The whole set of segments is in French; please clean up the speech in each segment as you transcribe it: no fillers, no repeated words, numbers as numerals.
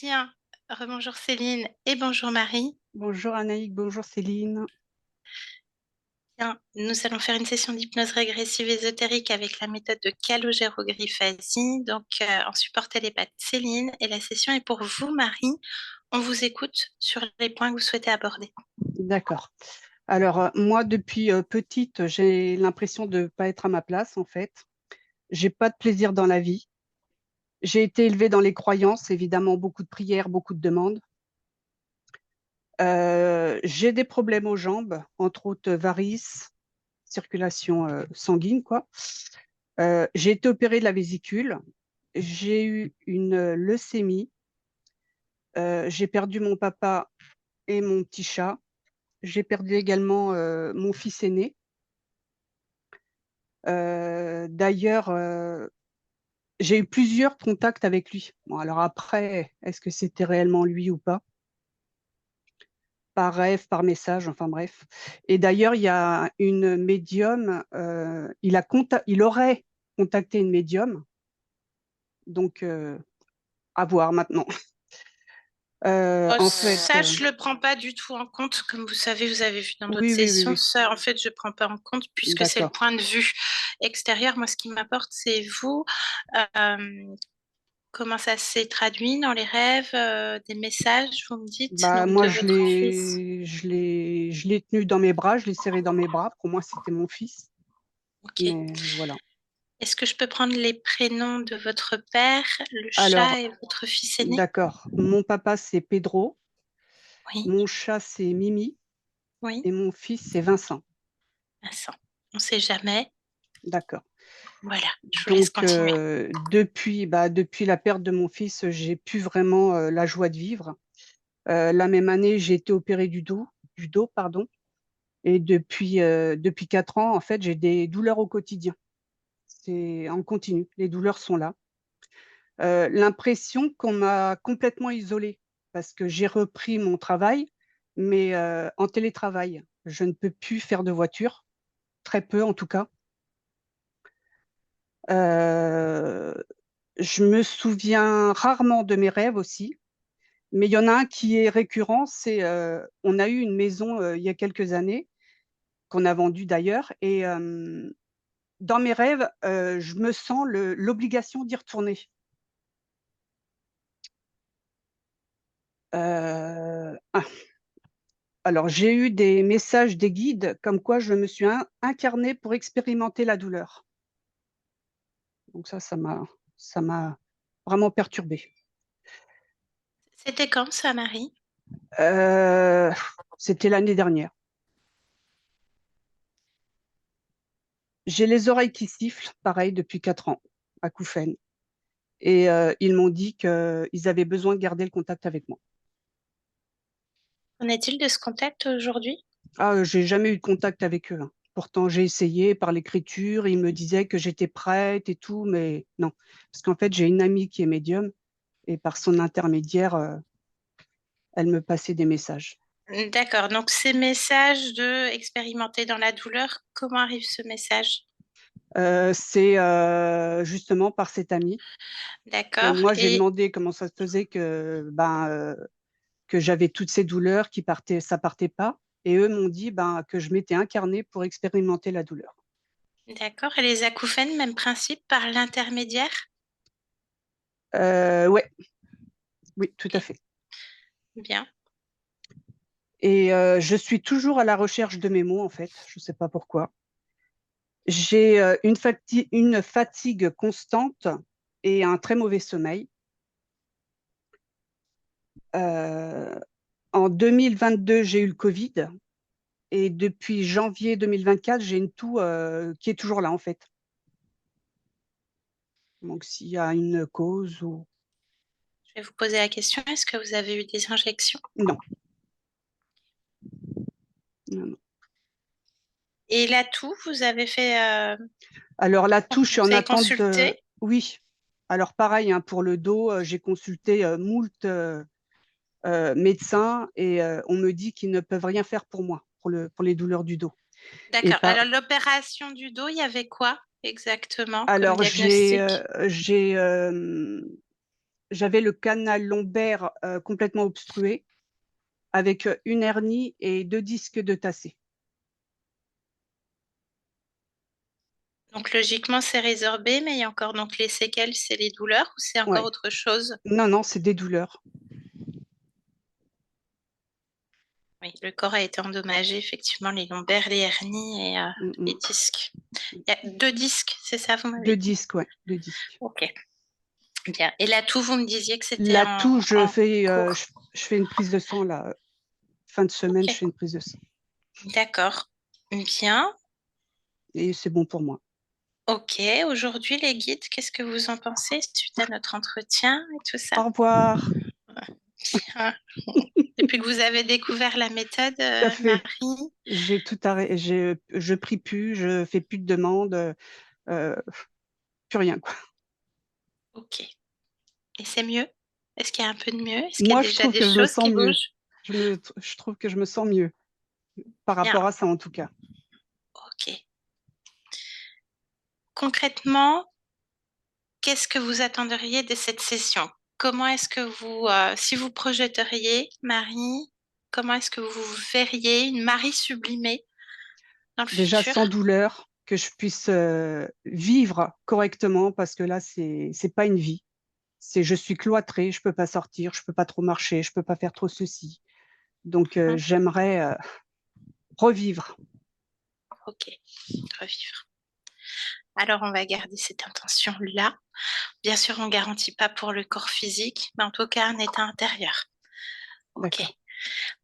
Bien, rebonjour Céline et bonjour Marie. Bonjour Anaïk, bonjour Céline. Bien, nous allons faire une session d'hypnose régressive ésotérique avec la méthode de calogérographasie, donc en support télépathe Céline, et la session est pour vous Marie. On vous écoute sur les points que vous souhaitez aborder. D'accord. Alors, moi, depuis petite, j'ai l'impression de ne pas être à ma place, en fait. J'ai pas de plaisir dans la vie. J'ai été élevée dans les croyances, évidemment, beaucoup de prières, beaucoup de demandes. J'ai des problèmes aux jambes, entre autres varices, circulation sanguine, quoi. J'ai été opérée de la vésicule. J'ai eu une leucémie. J'ai perdu mon papa et mon petit chat. J'ai perdu également mon fils aîné. D'ailleurs, j'ai eu plusieurs contacts avec lui. Bon, alors après, est-ce que c'était réellement lui ou pas? Par rêve, par message, enfin bref. Et d'ailleurs, il y a une médium, il aurait contacté une médium, donc à voir maintenant. En fait, Ça, je le prends pas du tout en compte. Comme vous savez, vous avez vu dans d'autres oui, oui, oui, sessions, oui, ça, en fait, je prends pas en compte puisque c'est le d'accord. point de vue extérieur. Moi, ce qui m'importe, c'est vous. Euh, Comment ça s'est traduit dans les rêves, des messages, vous me dites, Bah, donc moi, de votre fils? je l'ai tenu dans mes bras, je l'ai serré dans mes bras. Pour moi, c'était mon fils. Ok. Mais voilà. Est-ce que je peux prendre les prénoms de votre père, le Alors, chat et votre fils aîné? d'accord. Mon papa, c'est Pedro. Oui, Mon chat, c'est Mimi. oui. Et mon fils, c'est Vincent. Vincent. On ne sait jamais. D'accord. Voilà, je vous laisse Donc, continuer. depuis la perte de mon fils, j'ai plus vraiment la joie de vivre. La même année, j'ai été opérée du dos, pardon. Et depuis 4 ans, en fait, j'ai des douleurs au quotidien. C'est en continu. Les douleurs sont là. L'impression qu'on m'a complètement isolée parce que j'ai repris mon travail, mais en télétravail. Je ne peux plus faire de voiture, très peu en tout cas. Heu, je me souviens rarement de mes rêves aussi, mais il y en a un qui est récurrent, c'est, on a eu une maison, il y a quelques années, qu'on a vendue d'ailleurs et dans mes rêves, je me sens l'obligation d'y retourner. Ah, alors j'ai eu des messages des guides comme quoi je me suis incarnée pour expérimenter la douleur. Donc ça m'a vraiment perturbée. C'était quand ça, Marie? Heu, c'était l'année dernière. J'ai les oreilles qui sifflent, pareil depuis 4 ans, acouphènes et ils m'ont dit qu'ils avaient besoin de garder le contact avec moi. Qu'en est-il de ce contact aujourd'hui? Ah, j'ai jamais eu de contact avec eux, hein. Pourtant j'ai essayé par l'écriture, ils me disaient que j'étais prête et tout, mais non. Parce qu'en fait, j'ai une amie qui est médium et par son intermédiaire, elle me passait des messages. D'accord, donc ces messages de expérimenter dans la douleur, comment arrive ce message? C'est, justement par cette amie que D'accord, moi j'ai et demandé comment ça se faisait que j'avais toutes ces douleurs qui partaient ça partait pas et eux m'ont dit, ben, que je m'étais incarnée pour expérimenter la douleur. d'accord, et les acouphènes, même principe, par l'intermédiaire? Ouais, oui, tout à Ok, fait bien. et je suis toujours à la recherche de mes mots, en fait, je ne sais pas pourquoi. J'ai, une fatigue constante et un très mauvais sommeil. Heu, en 2022, j'ai eu le covid et depuis janvier 2024, j'ai une toux, qui est toujours là, en fait. Donc s'il y a une cause ou Je vais vous poser la question, est-ce que vous avez eu des injections? non, non, non. Et là, tout, vous avez fait, Alors la vous toux, je suis en avez attente consulté? de oui. Alors pareil, hein, pour le dos, j'ai consulté, moult, médecins et on me dit qu'ils ne peuvent rien faire pour moi, pour les douleurs du dos et D'accord. pas Alors, l'opération du dos, il y avait quoi exactement comme alors diagnostic? j'ai, j'avais le canal lombaire complètement obstrué avec une hernie et 2 disques de tassés. Donc logiquement, c'est résorbé, mais il y a encore donc les séquelles, c'est les douleurs ou c'est encore Ouais. autre chose? Non, non, c'est des douleurs. Oui, le corps a été endommagé, effectivement, les lombaires, les hernies et Mmh les mh. disques. Il y a 2 disques, c'est ça, vous m'avez 2 dit? disques, ouais, 2 disques. Ok, bien. Et la toux, vous me disiez que c'était La en, toux, en cours. je fais une prise de sang là, fin de semaine, je Ok, fais une prise de sang d'accord. Bien. et c'est bon pour moi. Ok, aujourd'hui, les guides, qu'est-ce que vous en pensez suite à notre entretien et tout ça? Au revoir. Bien. Depuis que vous avez découvert la méthode, Tout à fait. Marie? J'ai tout arrêté. Je prie plus, je fais plus de demandes, plus rien, quoi. Ok. Et c'est mieux? Est-ce qu'il y a un peu de mieux? Est-ce qu'il y a Moi, je déjà trouve des que je me choses sens qui mieux. bougent? Je trouve que je me sens mieux par Bien. rapport à ça, en tout cas. Ok. Concrètement, qu'est-ce que vous attendriez de cette session? Comment est-ce que vous, si vous projetteriez, Marie, comment est-ce que vous verriez une Marie sublimée dans le Déjà futur? sans douleur, que je puisse, vivre correctement parce que là, c'est pas une vie. C'est je suis cloîtrée, je peux pas sortir, je peux pas trop marcher, je peux pas faire trop ceci. Donc Hein. j'aimerais, revivre. Ok, revivre. Alors, on va garder cette intention-là. Bien sûr, on ne garantit pas pour le corps physique, mais en tout cas, un état intérieur. Ok. D'accord.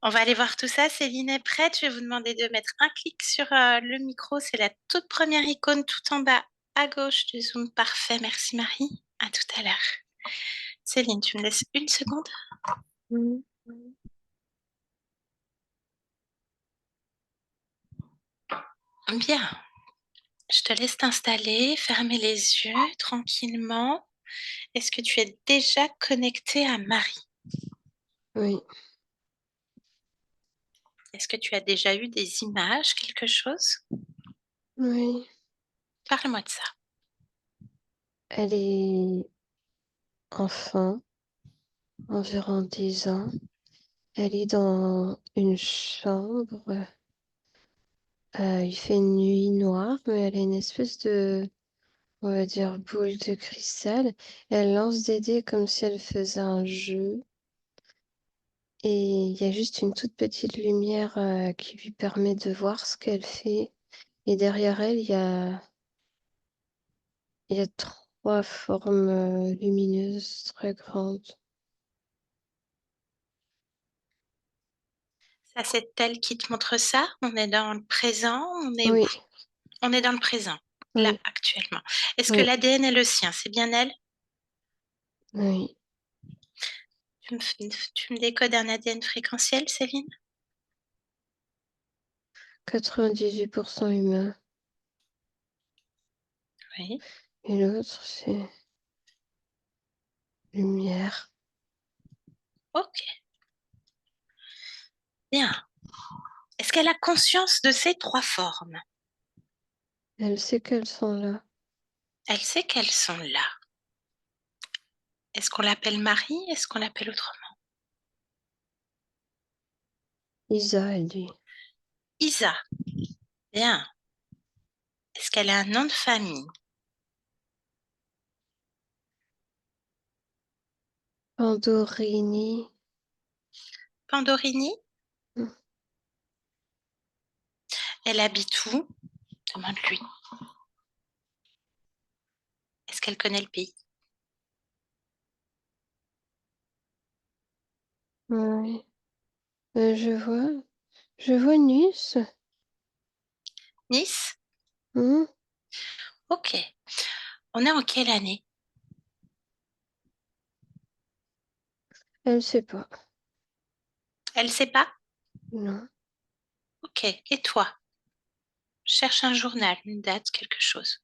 On va aller voir tout ça. Céline est prête. Je vais vous demander de mettre un clic sur le micro. C'est la toute première icône tout en bas à gauche du Zoom. Parfait. Merci Marie. À tout à l'heure. Céline, tu me laisses une seconde? Mhm. Bien. Je te laisse t'installer, fermer les yeux tranquillement. Est-ce que tu es déjà connecté à Marie? Oui, Est-ce que tu as déjà eu des images, quelque chose? oui. Parle-moi de ça. Elle est enfant, environ 10 ans. Elle est dans une chambre. Il fait une nuit noire, mais elle a une espèce de, on va dire, boule de cristal. Elle lance des dés comme si elle faisait un jeu. Et il y a juste une toute petite lumière qui lui permet de voir ce qu'elle fait. Et derrière elle, il y a 3 formes lumineuses très grandes. Ça, c'est elle qui te montre ça? On est dans le présent? On est où? Oui, On est dans le présent, là, oui, actuellement. Est-ce que oui, l'ADN est le sien? C'est bien elle? oui. Tu me décodes un ADN fréquentiel, Céline? 98% humain. Oui. Et l'autre, c'est lumière. Ok, bien. Est-ce qu'elle a conscience de ces 3 formes? Elle sait qu'elles sont là. Elle sait qu'elles sont là. Est-ce qu'on l'appelle Marie? Est-ce qu'on l'appelle autrement? Isa, elle dit. Isa. Bien. Est-ce qu'elle a un nom de famille? Pandorini. Pandorini? Hmm, Elle habite où? Demande-lui. Est-ce qu'elle connaît le pays? oui. Je vois Nice. Nice? Hmm, Ok. On est en quelle année? elle sait pas. Elle sait pas? Non. Ok. Et toi? Cherche un journal, une date, quelque chose.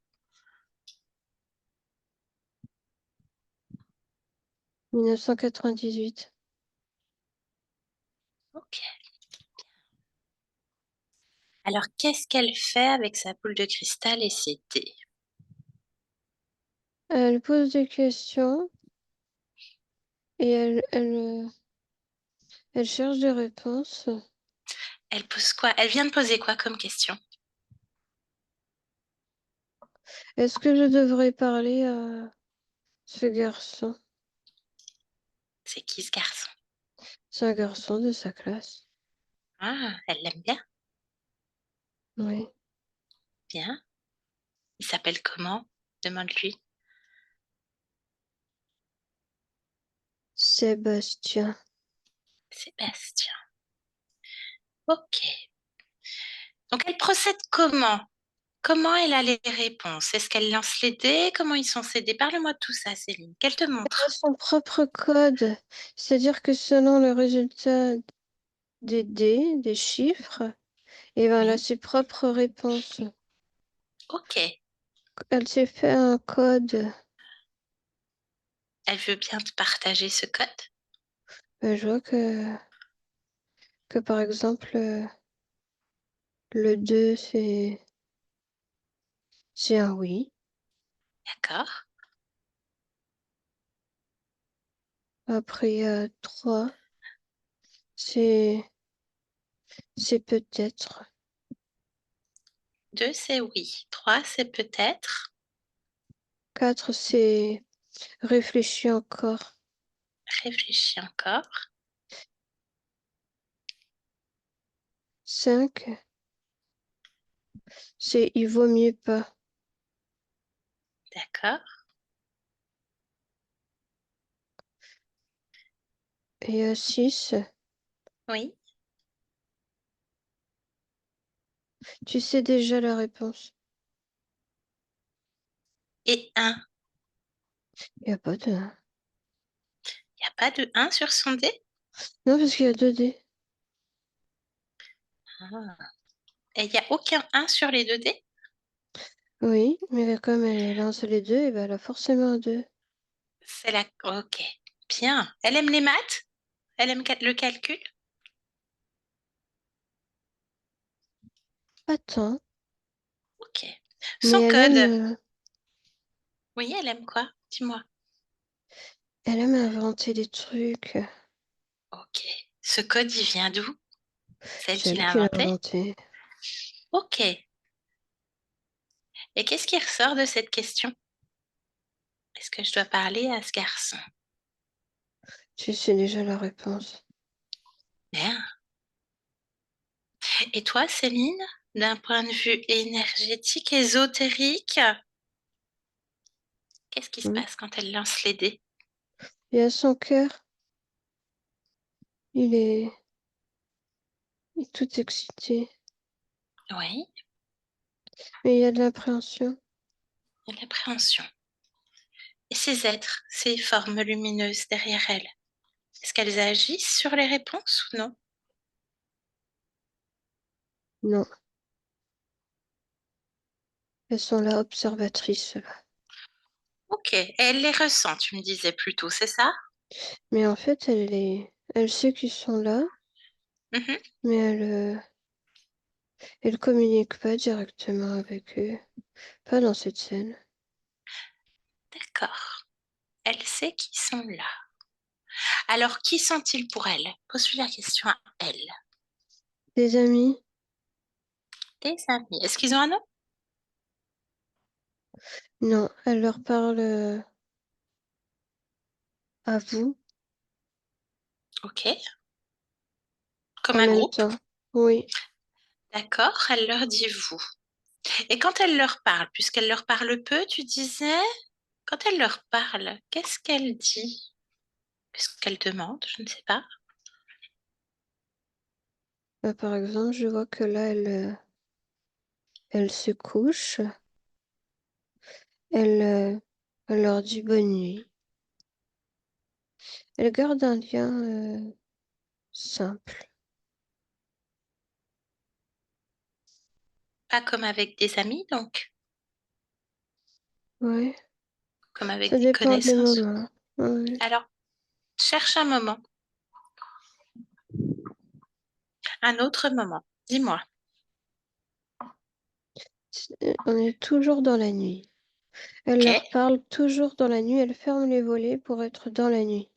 1998. Ok. Alors, qu'est-ce qu'elle fait avec sa boule de cristal et ses dés? Elle pose des questions. Et elle cherche des réponses. Elle pose quoi? Elle vient de poser quoi comme question? Est-ce que je devrais parler à ce garçon? C'est qui ce garçon? C'est un garçon de sa classe. Ah, elle l'aime bien. Oui. Bien. Il s'appelle comment? Demande-lui. Sébastien. Sébastien. Ok. Donc elle procède comment? Comment elle a les réponses? Est-ce qu'elle lance les dés? Comment ils sont ces dés? Parle-moi de tout ça, Céline. Qu'elle te Elle a montre. son propre code. C'est-à-dire que selon le résultat des dés, des chiffres, et ben, elle a Oui. ses propres réponses. Ok. Elle s'est fait un code. Elle veut bien te partager ce code? Ben, je vois que par exemple, le 2, c'est un oui. D'accord. Après, 3, c'est peut-être. 2, c'est oui. 3, c'est peut-être. 4, c'est réfléchis encore. Réfléchis encore. 5, c'est il vaut mieux pas. D'accord. Et 6, Oui. tu sais déjà la réponse. Et 1. Il n'y a pas de... Il n'y a pas de 1 sur son dé? Non, parce qu'il y a 2 dés. Ah. Et il n'y a aucun 1 sur les 2 dés? Oui, mais comme elle lance les 2, et ben elle a forcément un 2. C'est la... Ok. Bien. Elle aime les maths? Elle aime le calcul? Attends, Ok. mais Son elle code? aime, Oui, elle aime quoi? Dis-moi. elle aime inventer des trucs. Ok. Ce code, il vient d'où? C'est elle C'est qui elle l'a qui l'a inventé? inventé. Ok. Et qu'est-ce qui ressort de cette question? Est-ce que je dois parler à ce garçon? Tu sais déjà la réponse. Bien. Et toi, Céline, d'un point de vue énergétique, ésotérique, qu'est-ce qui se Hmm. passe quand elle lance les dés? Et à son cœur, il est, il est tout excité. Oui, Mais il y a de l'appréhension. il y a de l'appréhension. Et ces êtres, ces formes lumineuses derrière elle, est-ce qu'elles agissent sur les réponses ou non? Non, elles sont là observatrices. Là. Ok, et elle les ressent, tu me disais plutôt, c'est ça? Mais en fait, elle sait qu'ils sont là, Mhm. mais elle communique pas directement avec eux. Pas dans cette scène. D'accord. Elle sait qu'ils sont là. Alors, qui sont-ils pour elle? Pose-lui la question à elle. Des amis? Des amis. Est-ce qu'ils ont un nom? Non, elle leur parle à vous Ok. Comme en un même groupe? temps. Oui, D'accord, elle leur dit vous. Et quand elle leur parle, puisqu'elle leur parle peu, tu disais, quand elle leur parle, qu'est-ce qu'elle dit? Puisqu'elle demande, je ne sais pas. bah, par exemple, je vois que là, elle se couche. Elle, elle leur dit bonne nuit. Elle garde un lien simple. Pas comme avec des amis, donc, Ouais, comme avec ça des dépend des connaissances. moments. Ouais. Alors, cherche un moment, un autre moment. Dis-moi. On est toujours dans la nuit. Elle Ok, leur parle toujours dans la nuit. Elle ferme les volets pour être dans la nuit.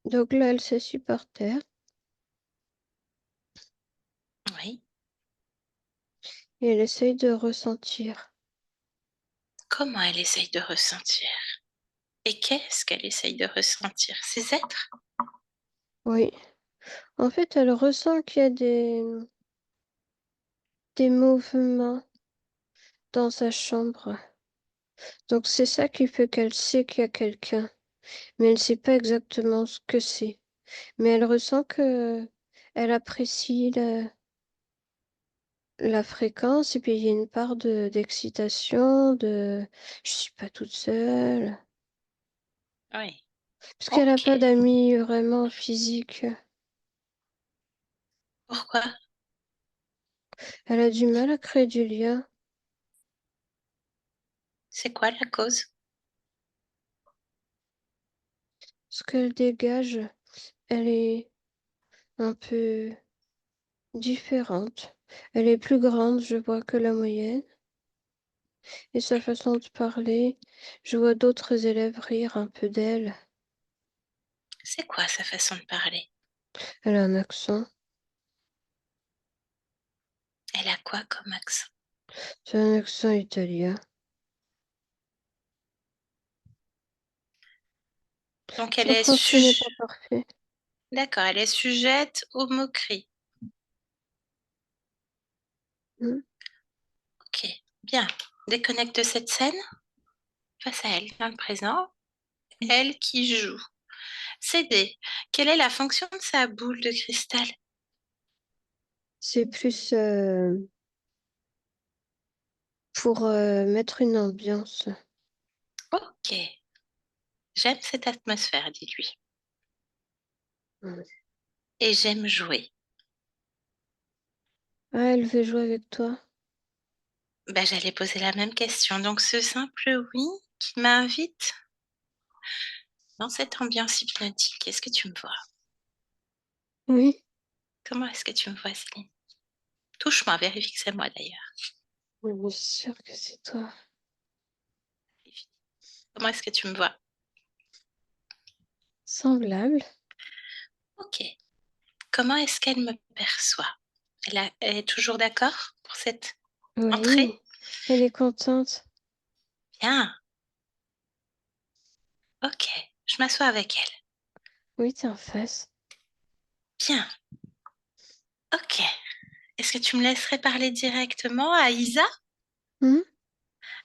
Donc là, elle s'assit par terre Oui. et elle essaye de ressentir. Comment elle essaye de ressentir? Et qu'est-ce qu'elle essaye de ressentir? Ces êtres? Oui. En fait, elle ressent qu'il y a des mouvements dans sa chambre. Donc c'est ça qui fait qu'elle sait qu'il y a quelqu'un. Mais elle ne sait pas exactement ce que c'est. Mais elle ressent que elle apprécie la fréquence et puis il y a une part d'excitation, je suis pas toute seule. Oui. Parce qu'elle n'a Ok. pas d'amis vraiment physiques. Pourquoi? Elle a du mal à créer du lien. C'est quoi la cause? Ce qu'elle dégage, elle est un peu différente. Elle est plus grande, je vois, que la moyenne. Et sa façon de parler, je vois d'autres élèves rire un peu d'elle. C'est quoi sa façon de parler? Elle a un accent. Elle a quoi comme accent? C'est un accent italien. Donc elle Son est français n'est pas parfait. D'accord, elle est sujette aux moqueries. Hmm. Ok, bien. Déconnecte cette scène face à elle, dans le présent. Elle qui joue. CD. Quelle est la fonction de sa boule de cristal? C'est plus pour mettre une ambiance. Ok, j'aime cette atmosphère, dis-lui. Hmm. Et j'aime jouer. Ah, elle veut jouer avec toi? Ben, j'allais poser la même question. Donc ce simple oui qui m'invite dans cette ambiance hypnotique. Est-ce que tu me vois? Oui. Comment est-ce que tu me vois, Céline? Touche-moi, vérifie que c'est moi d'ailleurs. Oui, bien sûr que c'est toi. Comment est-ce que tu me vois? Semblable. Ok. Comment est-ce qu'elle me perçoit? Elle est toujours d'accord pour cette entrée? Oui. Elle est contente. Bien. Ok. Je m'assois avec elle. Oui, t'es en face. Bien. Ok. Est-ce que tu me laisserais parler directement à Isa? Hmm.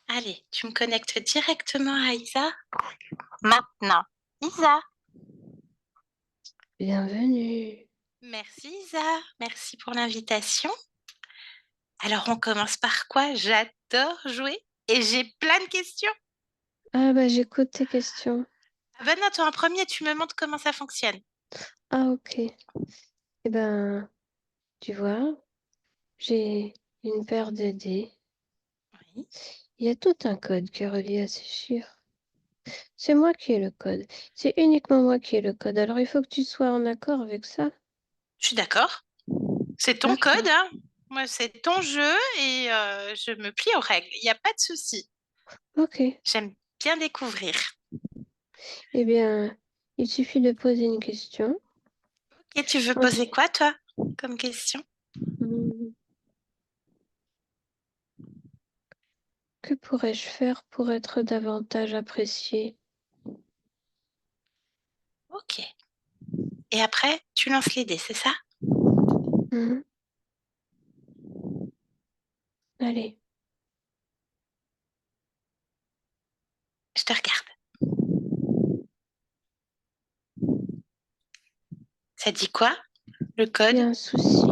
Allez, tu me connectes directement à Isa? Maintenant. Isa. Bienvenue. Merci Isa. Merci pour l'invitation. Alors on commence par quoi? J'adore jouer et j'ai plein de questions. Ah bah j'écoute tes questions. Ah ben non, toi en premier, tu me montres comment ça fonctionne. Ah ok. Eh ben, tu vois, j'ai une paire de dés. Oui. Il y a tout un code qui est relié à ces chiffres. C'est moi qui ai le code. C'est uniquement moi qui ai le code. Alors il faut que tu sois en accord avec ça. Je suis d'accord. C'est ton code, D'accord. hein. Moi, c'est ton jeu et je me plie aux règles. Il n'y a pas de souci. Ok. J'aime bien découvrir. Eh bien, il suffit de poser une question. Et tu veux poser Ensuite, quoi, toi, comme question? hmm, que pourrais-je faire pour être davantage apprécié? Ok. Et après, tu lances les dés, c'est ça? Hmm. Allez. Je te regarde. Ça dit quoi, le Il y code? a un souci.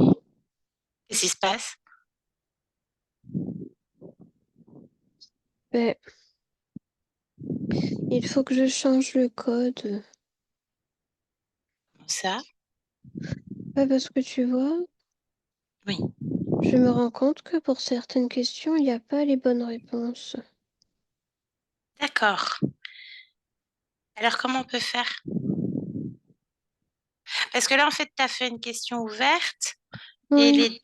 Qu'est-ce qui se passe? Ben, il faut que je change le code. Comment ça? Parce que tu vois, Oui. je me rends compte que pour certaines questions, il n'y a pas les bonnes réponses. D'accord. Alors, comment on peut faire? Parce que là, en fait, tu as fait une question ouverte et, Oui,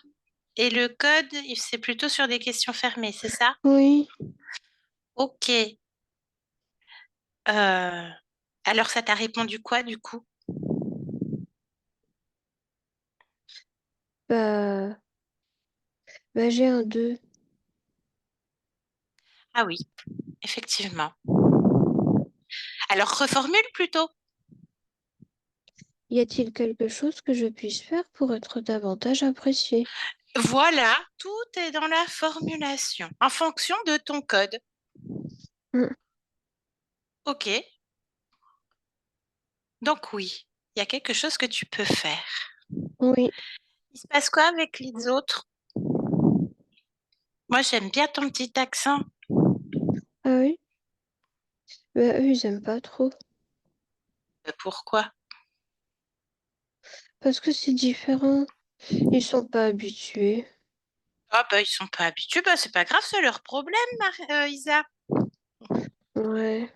et le code, c'est plutôt sur des questions fermées, c'est ça? oui. Ok. Euh, alors, ça t'a répondu quoi, du coup? Bah, j'ai un 2. Ah oui, effectivement. Alors reformule plutôt. Y a-t-il quelque chose que je puisse faire pour être davantage apprécié? Voilà, tout est dans la formulation, en fonction de ton code. Hmm, Ok, donc oui, il y a quelque chose que tu peux faire. Oui. Il se passe quoi avec les autres? Moi, j'aime bien ton petit accent. Ah oui? Bah, eux, ils aiment pas trop. Pourquoi? Parce que c'est différent. Ils sont pas habitués. Ah bah ils sont pas habitués, bah c'est pas grave, c'est leur problème, Isa. Ouais.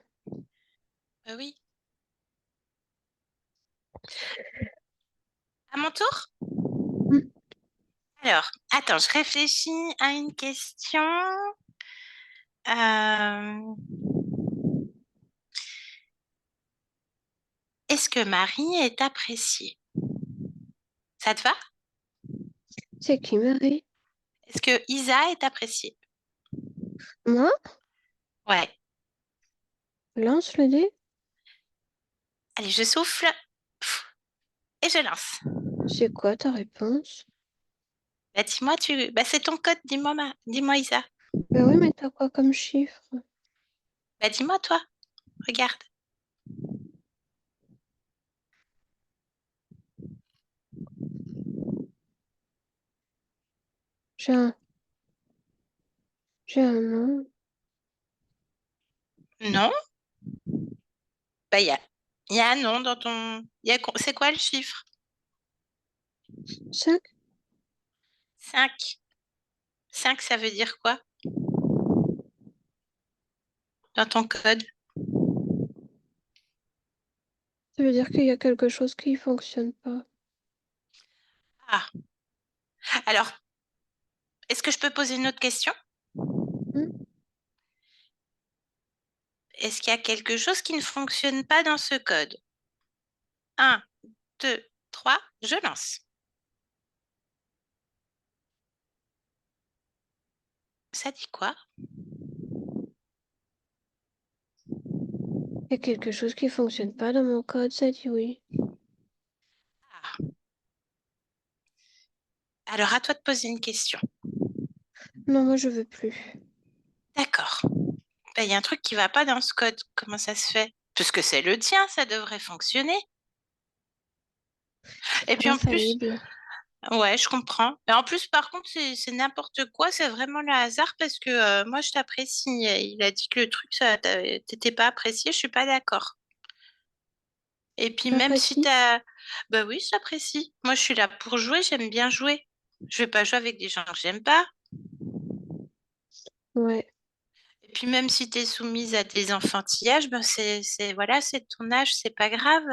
Bah oui. À mon tour? Hmm, Alors, attends, je réfléchis à une question. Euh, Est-ce que Marie est appréciée? Ça te va? C'est qui, Marie? Est-ce que Isa est appréciée? Moi? Ouais. Lance le dé? Allez, je souffle et je lance. C'est quoi ta réponse? Bah dis-moi, bah c'est ton code, dis-moi, dis-moi Isa. Bah oui, mais t'as quoi comme chiffre? Bah dis-moi toi, regarde. J'ai un, j'ai un nom. Non? Bah il y a un nom dans ton. C'est quoi le chiffre? 5? 5. 5, ça veut dire quoi dans ton code? Ça veut dire qu'il y a quelque chose qui fonctionne pas. Ah, alors, est-ce que je peux poser une autre question? Hmm, Est-ce qu'il y a quelque chose qui ne fonctionne pas dans ce code? Un, 2, 3, je lance. Ça dit quoi? Il y a quelque chose qui fonctionne pas dans mon code, ça dit oui. Ah. Alors, à toi de poser une question. Non, moi je veux plus. D'accord. Ben, il y a un truc qui va pas dans ce code. Comment ça se fait? Puisque c'est le tien, ça devrait fonctionner. C'est Et pas puis en plus, infaillible. ouais, je comprends. Et en plus, par contre, c'est n'importe quoi. C'est vraiment le hasard parce que moi, je t'apprécie. Il a dit que le truc, ça, t'étais pas apprécié. Je suis pas d'accord. Et puis Tu même si m'apprécies? t'as... Bah oui, j'apprécie. Moi, je suis là pour jouer. J'aime bien jouer. Je vais pas jouer avec des gens que j'aime pas. Ouais. Et puis même si tu es soumise à des enfantillages, ben voilà, c'est ton âge, c'est pas grave.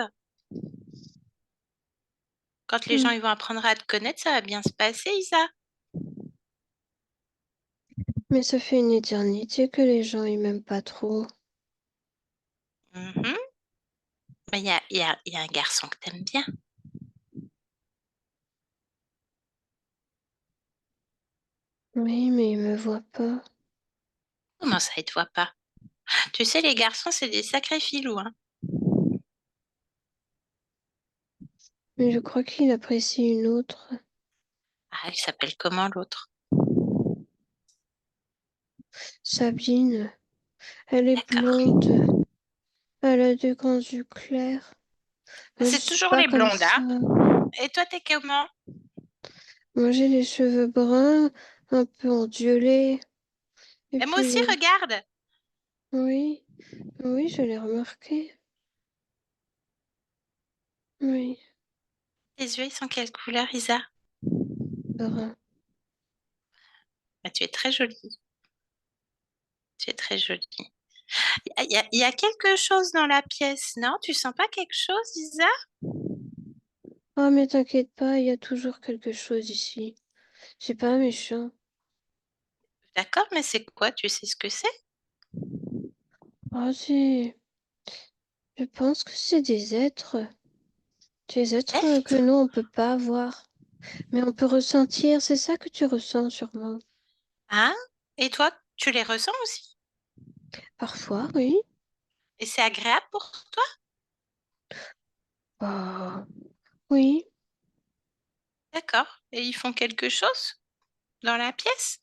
Quand les gens Hmm. ils vont apprendre à te connaître, ça va bien se passer, Isa. Mais ça fait une éternité que les gens ils m'aiment pas trop. Mhm. Ben, il y a un garçon que t'aimes bien. Oui, mais ils me voient pas. Comment ça, il te voit pas? Tu sais, les garçons, c'est des sacrés filous, hein. Mais je crois qu'il apprécie une autre. Ah, il s'appelle comment l'autre? Sabine. Elle est D'accord. blonde. Elle a des grands yeux clairs. Je C'est suis toujours pas les comme blondes, ça. hein. Et toi, t'es comment? Moi, j'ai les cheveux bruns, un peu ondulés. Et Et moi puis, aussi, regarde. oui, oui, je l'ai remarqué. Oui, Tes yeux, ils sont quelle couleur, Isa? brun. Ah, tu es très jolie. Tu es très jolie. Il y a quelque chose dans la pièce, non? Tu sens pas quelque chose, Isa? Ah, mais t'inquiète pas, il y a toujours quelque chose ici. C'est pas méchant. D'accord, mais c'est quoi? Tu sais ce que c'est? Ah, c'est... Je pense que c'est des êtres. Des êtres que Peut-être. nous, on peut pas voir. Mais on peut ressentir, c'est ça que tu ressens sûrement. Hein? Et toi, tu les ressens aussi? Parfois, oui. Et c'est agréable pour toi? Bah, oui. D'accord. Et ils font quelque chose dans la pièce?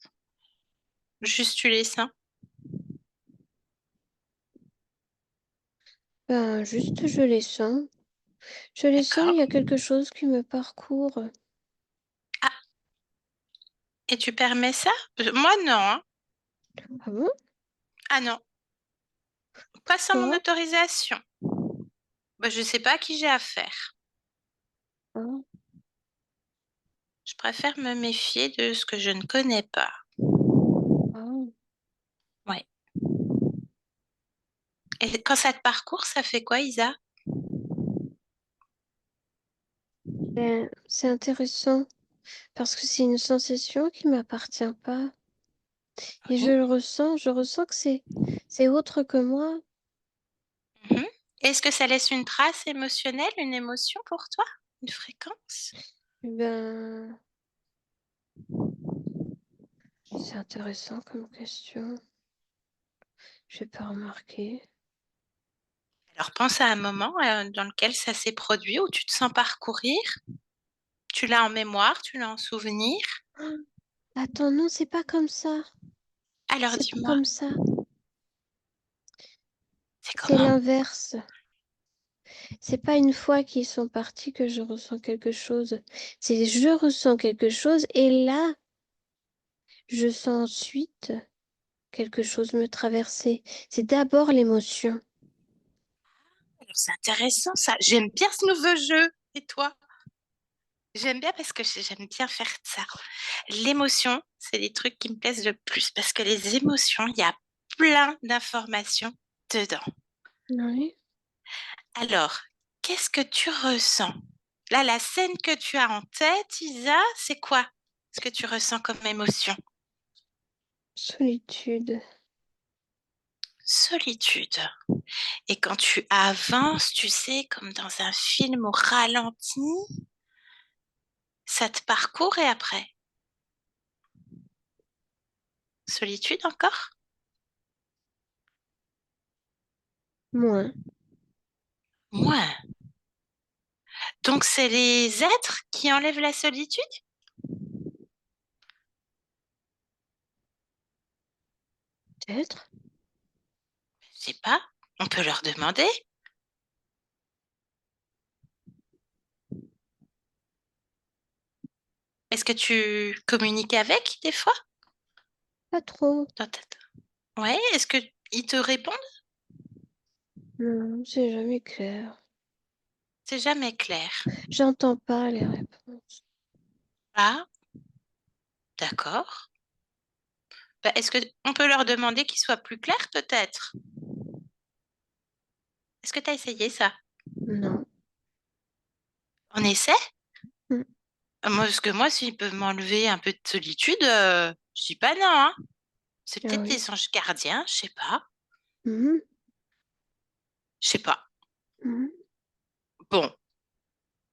Juste tu les sens. Ben, juste, je les sens. Je les sens, il D'accord. y a quelque chose qui me parcourt. Ah, et tu permets ça? Moi, non, hein. Ah bon? Ah non, pas sans mon Pourquoi? autorisation. Bah, je sais pas à qui j'ai affaire. Ah, Je préfère me méfier de ce que je ne connais pas. ah. Ouais. Et quand ça te parcourt, ça fait quoi, Isa? Ben, c'est intéressant parce que c'est une sensation qui m'appartient pas. Et je Oui. le ressens, je ressens que c'est autre que moi. Mhm. Est-ce que ça laisse une trace émotionnelle, une émotion pour toi? Une fréquence? Ben, c'est intéressant comme question. J'ai pas remarqué. Alors pense à un moment dans lequel ça s'est produit, où tu te sens parcourir. Tu l'as en mémoire, tu l'as en souvenir. Ah, attends, non, c'est pas comme ça. Alors C'est pas dis-moi, comme ça. c'est C'est comment? l'inverse. C'est pas une fois qu'ils sont partis que je ressens quelque chose. C'est je ressens quelque chose et là, je sens ensuite quelque chose me traverser. C'est d'abord l'émotion. Alors, c'est intéressant ça. J'aime bien ce nouveau jeu. Et toi? J'aime bien parce que j'aime bien faire ça. L'émotion, c'est les trucs qui me plaisent le plus parce que les émotions, il y a plein d'informations dedans. Oui. Alors, qu'est-ce que tu ressens? Là, la scène que tu as en tête, Isa, c'est quoi? Ce que tu ressens comme émotion? Solitude. Solitude. Et quand tu avances, tu sais, comme dans un film au ralenti, ça te parcourt et après. Solitude encore? Moins. Moins. Donc, c'est les êtres qui enlèvent la solitude? Peut-être. Je sais pas. On peut leur demander. Est-ce que tu communiques avec des fois Pas trop. dans ta tête? Ouais, est-ce que ils te répondent? Non, c'est jamais clair. C'est jamais clair. J'entends pas les réponses. Ah, d'accord. Bah, est-ce que on peut leur demander qu'ils soient plus clairs peut-être? Est-ce que tu as essayé ça? Non. On essaie? Mm. Moi, parce que moi, s'ils peuvent m'enlever un peu de solitude, je dis pas non, hein. C'est Ah peut-être oui. des anges gardiens, je sais pas. Mhm. Je sais pas. Mhm. Bon,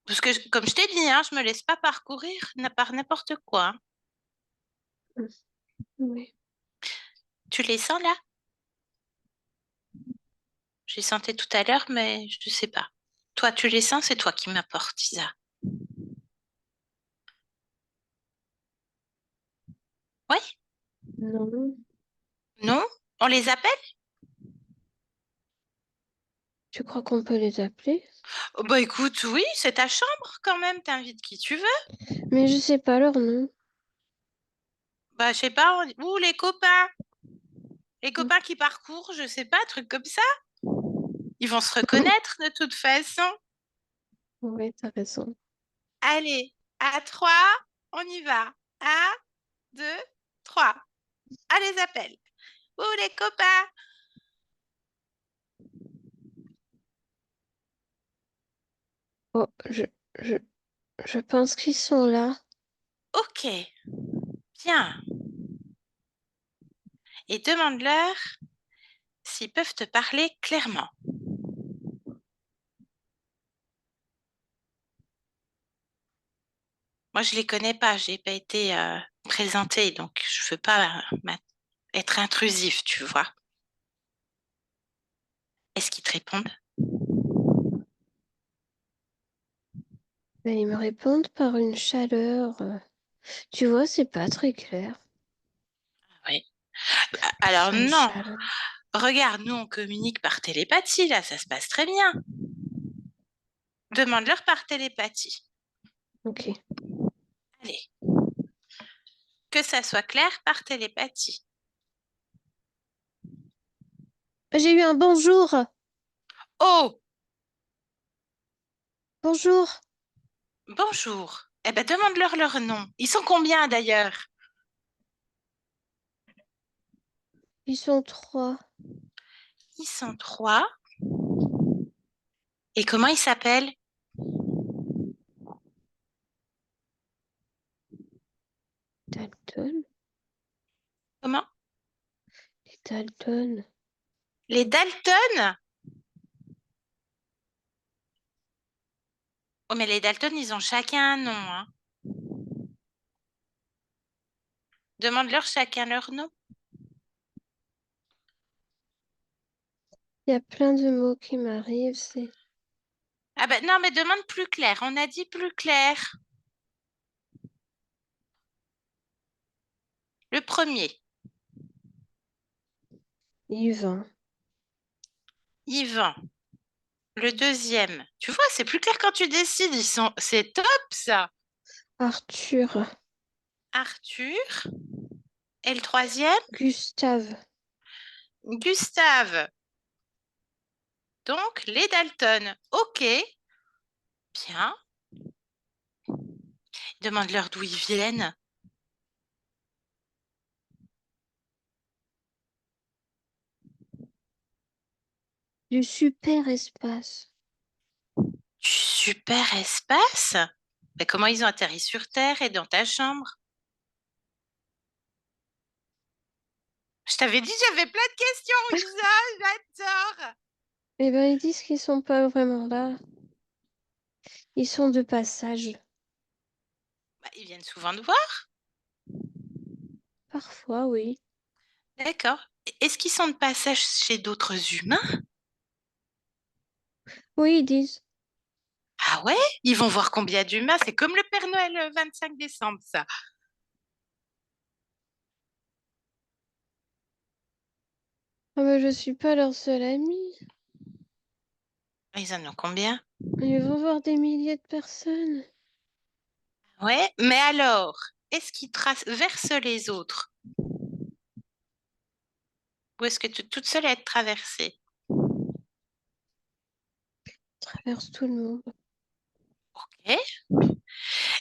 parce que comme je t'ai dit, hein, je me laisse pas parcourir par n'importe quoi, hein. Mhm. Oui. Tu les sens là? Je les sentais tout à l'heure, mais je sais pas. Toi, tu les sens, c'est toi qui m'apportes, Isa. Oui? Non. Non? On les appelle? Tu crois qu'on peut les appeler? Oh, bah écoute, oui, c'est ta chambre quand même, t'invites qui tu veux. Mais je sais pas leur nom. Bah je sais pas, ou les copains. Les Mm. copains qui parcourent, je sais pas, truc comme ça. Ils vont se reconnaître de toute façon. Oui, t'as raison. Allez, à 3, on y va. Un, 2, 3. À les appels. Ou les copains. Oh, je, je pense qu'ils sont là. Ok, bien. Et demande-leur s'ils peuvent te parler clairement. Moi, je les connais pas. J'ai pas été présentée, donc je veux pas être intrusif, tu vois. Est-ce qu'ils te répondent? Mais ils me répondent par une chaleur. Tu vois, c'est pas très clair. Oui. Alors Une non. chaleur. Regarde, nous, on communique par télépathie, là, ça se passe très bien. Demande-leur par télépathie. Ok. Allez, que ça soit clair par télépathie. J'ai eu un bonjour. Oh, Bonjour. bonjour. Eh ben, demande-leur leur nom. Ils sont combien d'ailleurs? Ils sont 3. Ils sont 3. Et comment ils s'appellent? Dalton. Comment? Les Dalton. Les Dalton? Oh, mais les Dalton, ils ont chacun un nom, hein. Demande-leur chacun leur nom. Il y a plein de mots qui m'arrivent. C'est Ah ben non, mais demande plus clair. On a dit plus clair. Le premier, Yvan. Yvan. Le deuxième, tu vois, c'est plus clair quand tu décides. C'est top ça. Arthur. Arthur. Et le troisième, Gustave. Gustave. Donc, les Dalton. Ok, bien. Demande-leur d'où ils viennent. Du super espace. Du super espace. Mais comment ils ont atterri sur Terre et dans ta chambre? Je t'avais dit, j'avais plein de questions, Isa. J'adore. Eh ben, ils disent qu'ils sont pas vraiment là. Ils sont de passage. Bah, ils viennent souvent te voir. Parfois, oui. D'accord. Est-ce qu'ils sont de passage chez d'autres humains? Oui, ils disent. Ah ouais? Ils vont voir combien d'humains? C'est comme le Père Noël le 25 décembre, ça. Ah ben, je suis pas leur seul ami. Ils en ont combien? Ils vont voir des milliers de personnes. Ouais, mais alors, est-ce qu'ils traversent les autres? Ou est-ce que tu es toute seule à être traversée? Ils traversent tout le monde. Ok.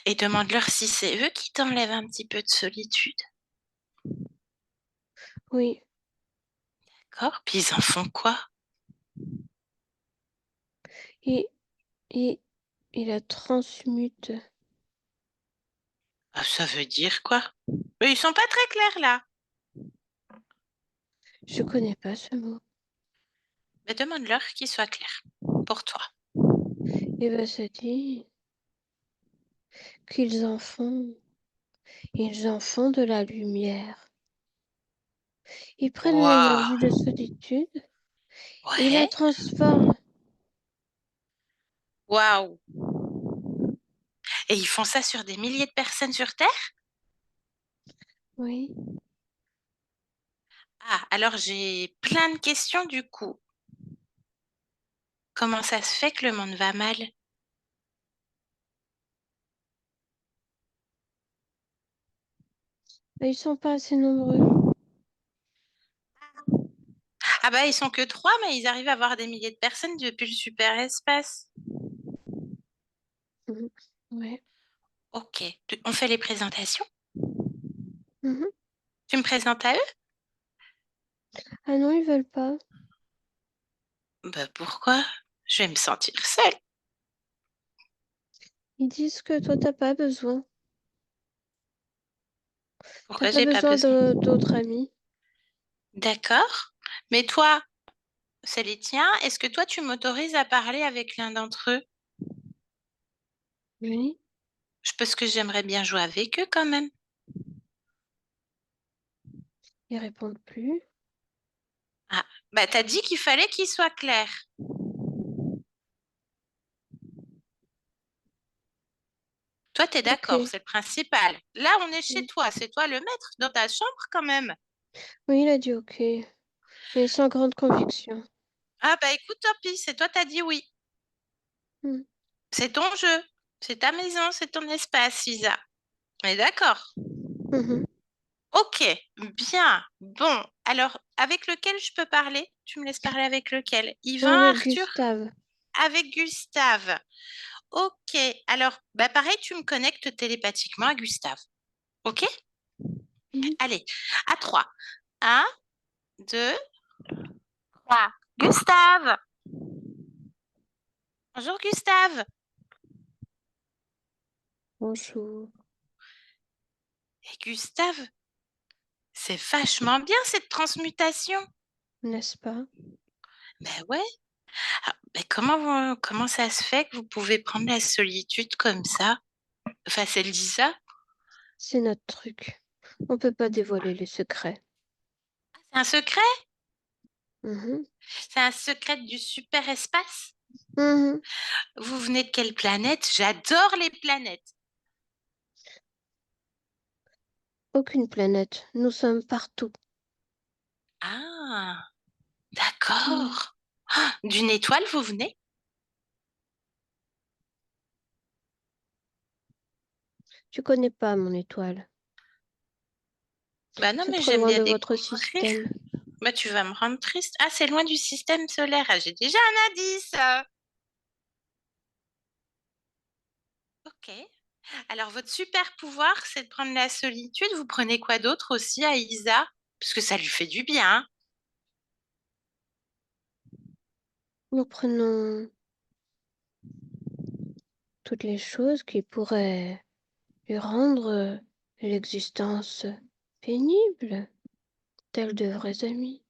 Et demande-leur si c'est eux qui t'enlèvent un petit peu de solitude. Oui. D'accord? Puis ils en font quoi? Et, et, et la transmute. Ah, ça veut dire quoi? Mais ils sont pas très clairs là. Je connais pas ce mot. Mais demande-leur qu'ils soient clairs pour toi. Et ben, ça dit qu'ils en font. Ils en font de la lumière. Ils prennent l'énergie Waouh! de solitude et la Ouais. transforment. Waouh! Et ils font ça sur des milliers de personnes sur Terre? Oui. Ah, alors j'ai plein de questions du coup. Comment ça se fait que le monde va mal? Et ils sont pas assez nombreux. Ah bah ils sont que 3, mais ils arrivent à avoir des milliers de personnes depuis le super espace. Mhm. Ouais. Ok, on fait les présentations. Mhm. Tu me présentes à eux? Ah non, ils veulent pas. Bah pourquoi? Je vais me sentir seule. Ils disent que toi, t'as pas besoin. T'as Pourquoi pas j'ai pas besoin besoin? d'autres amis. D'accord. Mais toi, c'est les tiens. Est-ce que toi, tu m'autorises à parler avec l'un d'entre eux? Oui. Parce que j'aimerais bien jouer avec eux quand même. Ils répondent plus. Ah, bah t'as dit qu'il fallait qu'ils soient clairs. Toi, t'es d'accord, Ok. c'est le principal. Là, on est chez toi, c'est toi le maître dans ta chambre quand même. Oui, il a dit ok, mais sans grande conviction. Ah bah écoute, tant pis, c'est toi, t'as dit oui. Hmm. C'est ton jeu, c'est ta maison, c'est ton espace, Isa. On est d'accord? Mhm. Ok, bien. Bon, alors, avec lequel je peux parler? Tu me laisses parler avec lequel? Yvan, Avec Arthur? Gustave. Avec Gustave. Ok, alors, bah pareil, tu me connectes télépathiquement à Gustave. Ok? Mhm. Allez, à 3. Un, 2, 3. Gustave! Bonjour Gustave. Bonjour. Et Gustave, c'est vachement bien cette transmutation. N'est-ce pas? Ben ouais. Ah, ben comment ça se fait que vous pouvez prendre la solitude comme ça? Enfin, elle dit ça. C'est notre truc. On peut pas dévoiler les secrets. C'est un secret? Mhm. C'est un secret du super espace? Mhm. Vous venez de quelle planète? J'adore les planètes. Aucune planète. Nous sommes partout. Ah, Mhm. d'accord. Ah, d'une étoile, vous venez? Tu connais pas mon étoile. Bah non, C'est mais trop j'aime loin bien de votre découvrir. système. Bah tu vas me rendre triste. Ah, c'est loin du système solaire. Ah, j'ai déjà un indice. Ok. Alors, votre super pouvoir, c'est de prendre la solitude. Vous prenez quoi d'autre aussi à Isa? Parce que ça lui fait du bien, hein. Nous prenons toutes les choses qui pourraient lui rendre l'existence pénible, telle de vrais amis.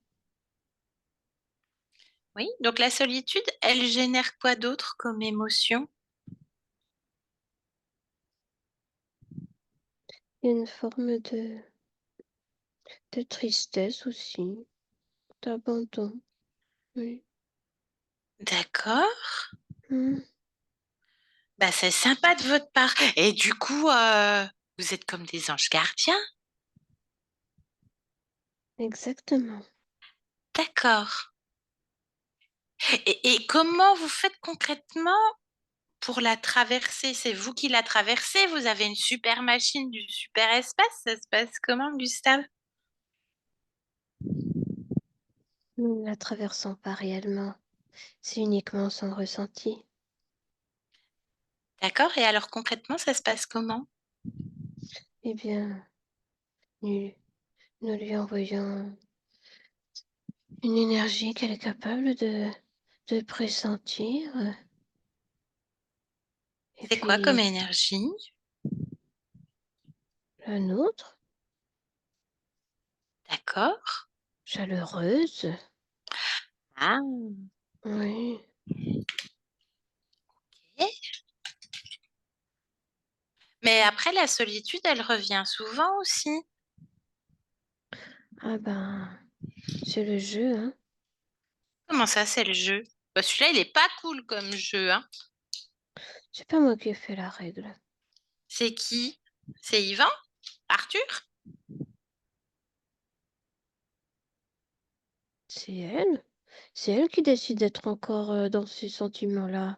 Oui. Donc, la solitude, elle génère quoi d'autre comme émotion? Il y a une forme de tristesse aussi, d'abandon. Oui. D'accord. Mhm. Bah, c'est sympa de votre part. Et du coup, vous êtes comme des anges gardiens. Exactement. D'accord. Et comment vous faites concrètement pour la traverser? C'est vous qui la traversez? Vous avez une super machine du super espace? Ça se passe comment, Gustave? Nous ne la traversons pas réellement. C'est uniquement son ressenti. D'accord. Et alors, concrètement, ça se passe comment? Eh bien, nous, nous lui envoyons une énergie qu'elle est capable de pressentir. Et C'est quoi comme puis, énergie? la nôtre, D'accord. chaleureuse. Ah, Oui. ok. Mais après, la solitude, elle revient souvent aussi. Ah ben, c'est le jeu, hein. Comment ça, c'est le jeu? Bah, celui-là, il est pas cool comme jeu, hein. C'est pas moi qui ai fait la règle. C'est qui? C'est Yvan? Arthur? C'est elle. C'est elle qui décide d'être encore dans ces sentiments-là.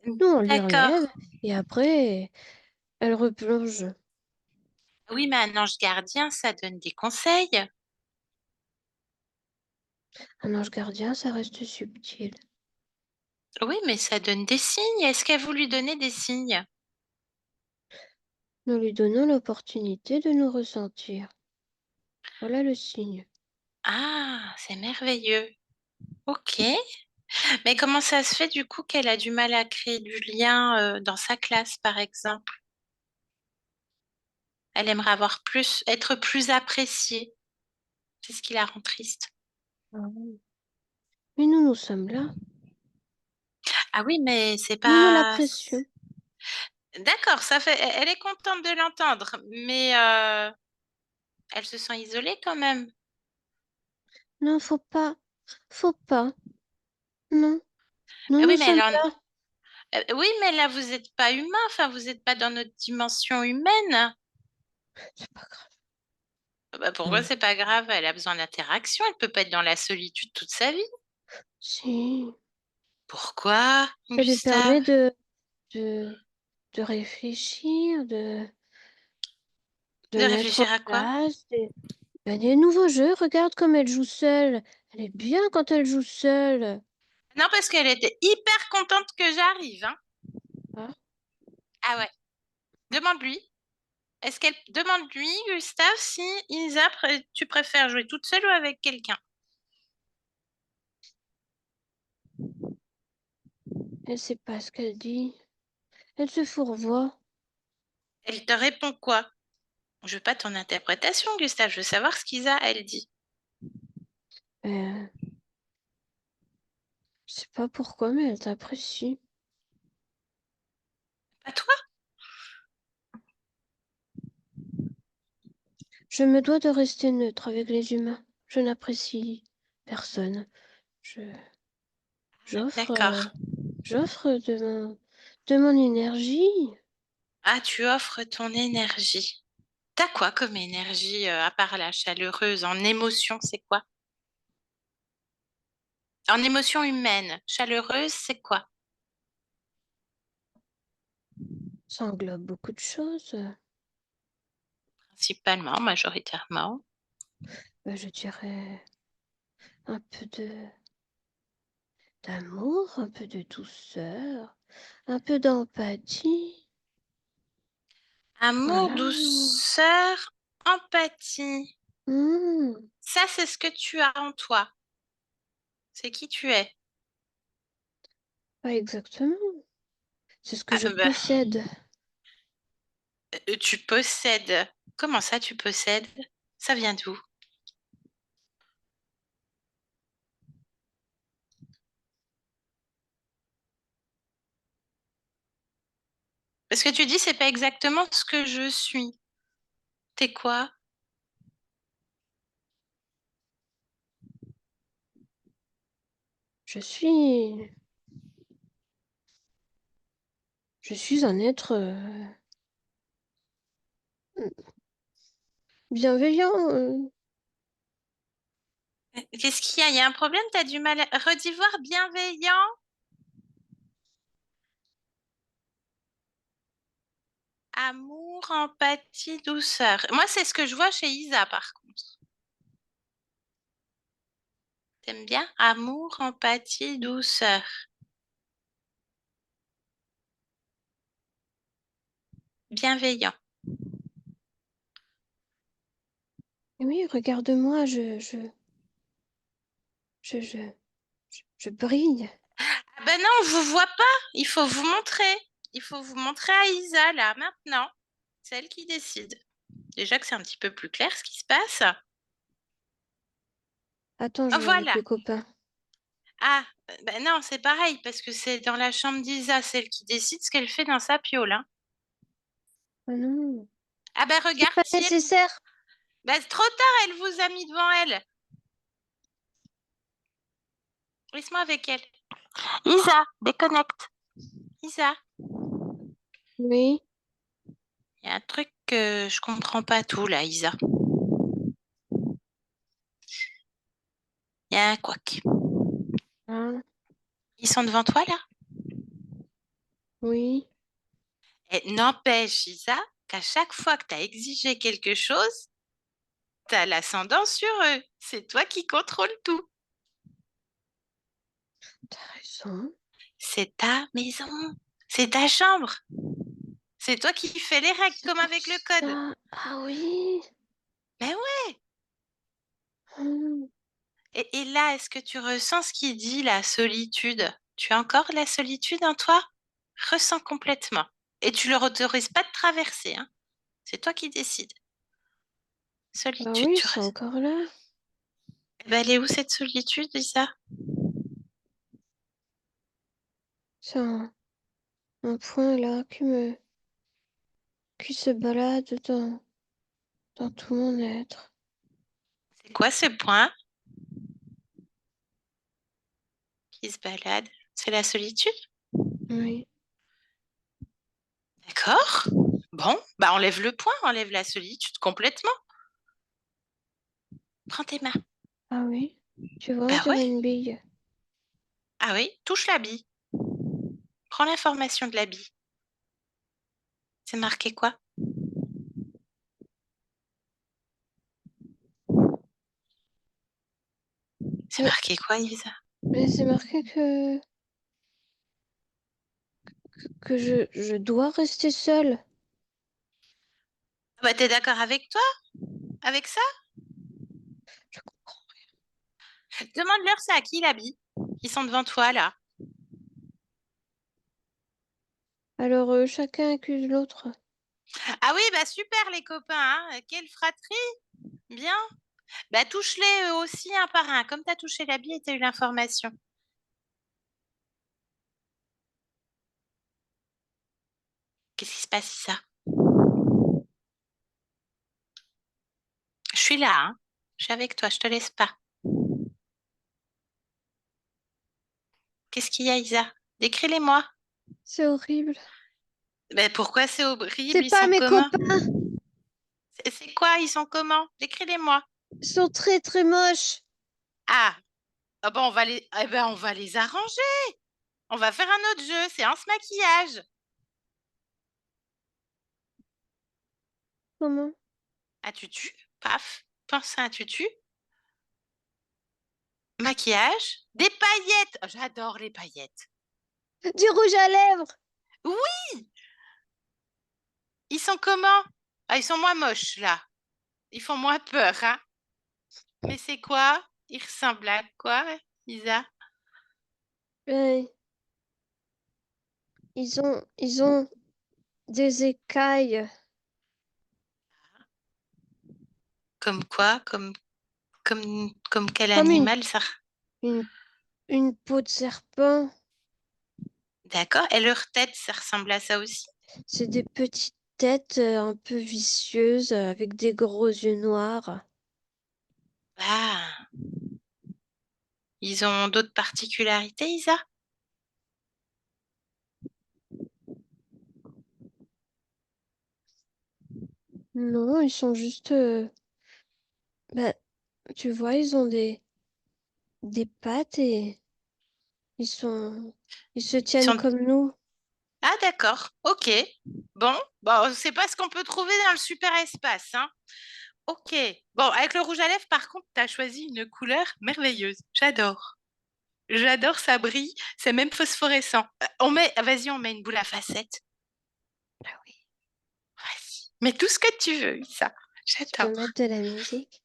Nous, on lui D'accord. enlève et après, elle replonge. Oui, mais un ange gardien, ça donne des conseils. Un ange gardien, ça reste subtil. Oui, mais ça donne des signes. Est-ce qu'elle vous lui donner des signes? Nous lui donnons l'opportunité de nous ressentir. Voilà le signe. Ah, c'est merveilleux. Ok. Mais comment ça se fait du coup qu'elle a du mal à créer du lien dans sa classe, par exemple? Elle aimerait avoir plus, être plus appréciée. C'est ce qui la rend triste. Ah oui. Mais nous, nous sommes là. Ah oui, mais c'est Nous la pas. pression. D'accord, ça fait. Elle est contente de l'entendre, mais elle se sent isolée quand même. Non, faut pas. Faut pas. Non. Nous, Ah nous oui, mais sommes alors, là. oui, mais là, vous n'êtes pas humain, enfin, vous n'êtes pas dans notre dimension humaine. C'est pas grave. Bah, pourquoi Non. c'est pas grave? Elle a besoin d'interaction, elle peut pas être dans la solitude toute sa vie. Si. Pourquoi, Ça lui Gustave? permet de, de réfléchir, de De mettre en réfléchir à quoi? place des nouveaux jeux. Regarde comme elle joue seule. Elle est bien quand elle joue seule. Non, parce qu'elle était hyper contente que j'arrive, hein. Ah, Ah ouais, demande-lui. Est-ce qu'elle demande-lui, Gustave, si Isa, tu préfères jouer toute seule ou avec quelqu'un? elle sait pas ce qu'elle dit. Elle se fourvoie. Elle te répond quoi? Je veux pas ton interprétation, Gustave, je veux savoir ce qu'Isa, elle dit. Euh, je sais pas pourquoi, mais elle t'apprécie. Pas toi? Je me dois de rester neutre avec les humains. Je n'apprécie personne. Je j'offre D'accord. j'offre de mon énergie. Ah, tu offres ton énergie. T'as quoi comme énergie, à part la chaleureuse, en émotion, c'est quoi? En émotion humaine, chaleureuse, c'est quoi? Ça englobe beaucoup de choses. Principalement, majoritairement. Je dirais un peu d'amour, un peu de douceur, un peu d'empathie. Amour, Voilà. douceur, empathie. Hmm, Ça, c'est ce que tu as en toi. C'est qui tu es. pas exactement. C'est ce que Ah, je bah, possède. tu possèdes. Comment ça, tu possèdes? Ça vient d'où? Parce que tu dis, c'est pas exactement ce que je suis. T'es quoi? Je suis je suis un être bienveillant. Qu'est-ce qu'il y a? Il y a un problème? T'as du mal à... Redis voir bienveillant, amour, empathie, douceur. Moi, c'est ce que je vois chez Isa, par contre. T'aimes bien? Amour, empathie, douceur. Bienveillant. Oui, regarde-moi, je, je, je brille. Ah ben non, on vous voit pas. Il faut vous montrer. Il faut vous montrer à Isa, là, maintenant. C'est elle qui décide. Déjà que c'est un petit peu plus clair ce qui se passe. Attends, Oh, je vais avec voilà. les copains. Ah, ben non, c'est pareil, parce que c'est dans la chambre d'Isa, celle qui décide ce qu'elle fait dans sa piole, hein. Ah non, Ah ben c'est regarde pas si elle... nécessaire. Ben, c'est trop tard, elle vous a mis devant elle. Laisse-moi avec elle. Isa, déconnecte. Isa, Oui. il y a un truc que je comprends pas tout là, Isa. Il y a un couac. Ah, Ils sont devant toi là? oui. Et n'empêche, Isa, qu'à chaque fois que tu as exigé quelque chose, tu as l'ascendant sur eux. C'est toi qui contrôles tout. T'as raison. C'est ta maison. C'est ta chambre. C'est toi qui fais les règles C'est comme pour avec le code. ça. Ah oui. Ben ouais. Hmm. Et là, est-ce que tu ressens ce qu'il dit, la solitude? Tu as encore la solitude en toi? Ressens complètement. Et tu leur autorises pas de traverser, hein. C'est toi qui décides. Ah Solitude, oui, tu c'est restes. encore là. Eh ben, elle est où cette solitude, Lisa? C'est un point là qui me qui se balade dans tout mon être. C'est quoi ce point qui se balade? C'est la solitude? Oui. D'accord. Bon, bah enlève le point, enlève la solitude complètement. Prends tes mains. Ah oui? Tu vois, on Bah ouais. dirait une bille. Ah oui, touche la bille. Prends l'information de la bille. C'est marqué quoi? C'est Mais, marqué quoi, Isa? mais c'est marqué que je dois rester seule. Bah t'es d'accord avec toi? Avec ça? Je comprends. Demande-leur ça à qui la bille? Ils sont devant toi là. Alors, chacun accuse l'autre. Ah oui, bah super les copains, hein. Quelle fratrie! Bien. Bah touche-les eux aussi un par un. Comme t'as touché la bille et t'as eu l'information. Qu'est-ce qui se passe, Isa? Je suis là, hein. Je suis avec toi, je te laisse pas. Qu'est-ce qu'il y a, Isa? Décris-les-moi. C'est horrible. Ben, pourquoi c'est C'est horrible? Ils pas sont mes comment? copains. C'est quoi? Ils sont comment? Décris-les-moi. Ils sont très très moches. Ah, ah ben, on va les arranger. On va faire un autre jeu, séance maquillage. Comment? Un tutu, paf. Pense à un tutu. Maquillage. Des paillettes. Oh, j'adore les paillettes. Du rouge à lèvres. Oui, ils sont comment? Ah, ils sont moins moches, là. Ils font moins peur, hein. Mais c'est quoi? Ils ressemblent à quoi, Isa? Ouais. Ils ont des écailles. Comme quoi? Comme quel Comme animal, ça? une, une peau de serpent. D'accord. Et leur tête, ça ressemble à ça aussi? C'est des petites têtes un peu vicieuses avec des gros yeux noirs. Ah, ils ont d'autres particularités, Isa? Non, ils sont juste... bah, tu vois, ils ont des pattes et ils sont... Ils se Ils tiennent sont... comme nous. Ah, d'accord. Ok. Bon, c'est pas ce qu'on peut trouver dans le super espace, hein. Ok. Bon, avec le rouge à lèvres, par contre, tu as choisi une couleur merveilleuse. J'adore. J'adore, ça brille. C'est même phosphorescent. Vas-y, on met une boule à facettes. Ah oui. Vas-y. Mets tout ce que tu veux, Isa. Tu peux J'adore. mettre de la musique?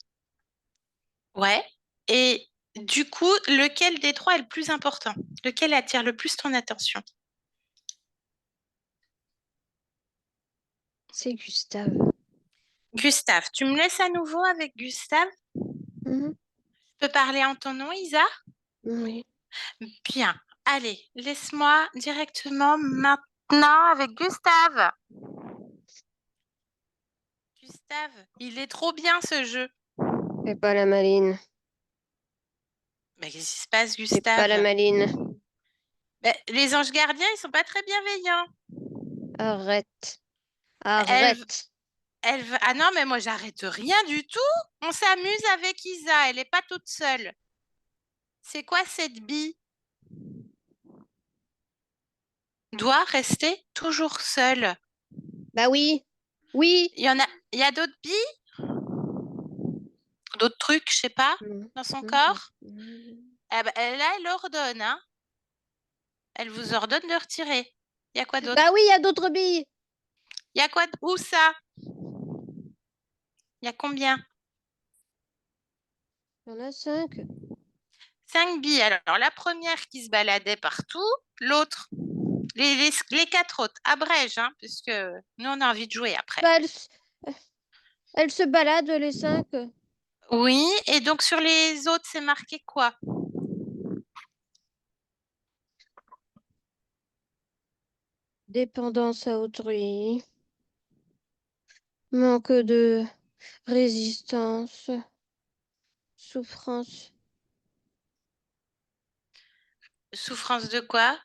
Ouais. Et du coup, lequel des trois est le plus important? Lequel attire le plus ton attention? C'est Gustave. Gustave. Tu me laisses à nouveau avec Gustave? Mhm. Je peux parler en ton nom, Isa? Oui. Bien. Allez, laisse-moi directement maintenant avec Gustave. Gustave, il est trop bien ce jeu. Fais pas la maline. Mais qu'est-ce qui se passe, Fais pas la Gustave? maline. Les anges gardiens, ils sont pas très bienveillants. Arrête. Elle, Arrête. Ah non, mais moi, j'arrête rien du tout. On s'amuse avec Isa. Elle n'est pas toute seule. C'est quoi cette bille? Doit rester toujours seule. Bah oui. Oui. Il y a d'autres billes? D'autres trucs, je sais pas, Non. dans son Non, non, corps? non. Eh ben, là, elle ordonne, hein. Elle vous ordonne de retirer. Il y a quoi Bah d'autre? oui, il y a d'autres billes. Il y a quoi? Où ça? Il y a combien? Il y en a 5. 5 billes. Alors, la première qui se baladait partout, l'autre, les quatre autres. Abrège, hein, puisque nous, on a envie de jouer après. Bah, elles se baladent, les 5. Oui, et donc sur les autres, c'est marqué quoi? Dépendance à autrui. Manque de résistance. Souffrance. Souffrance de quoi?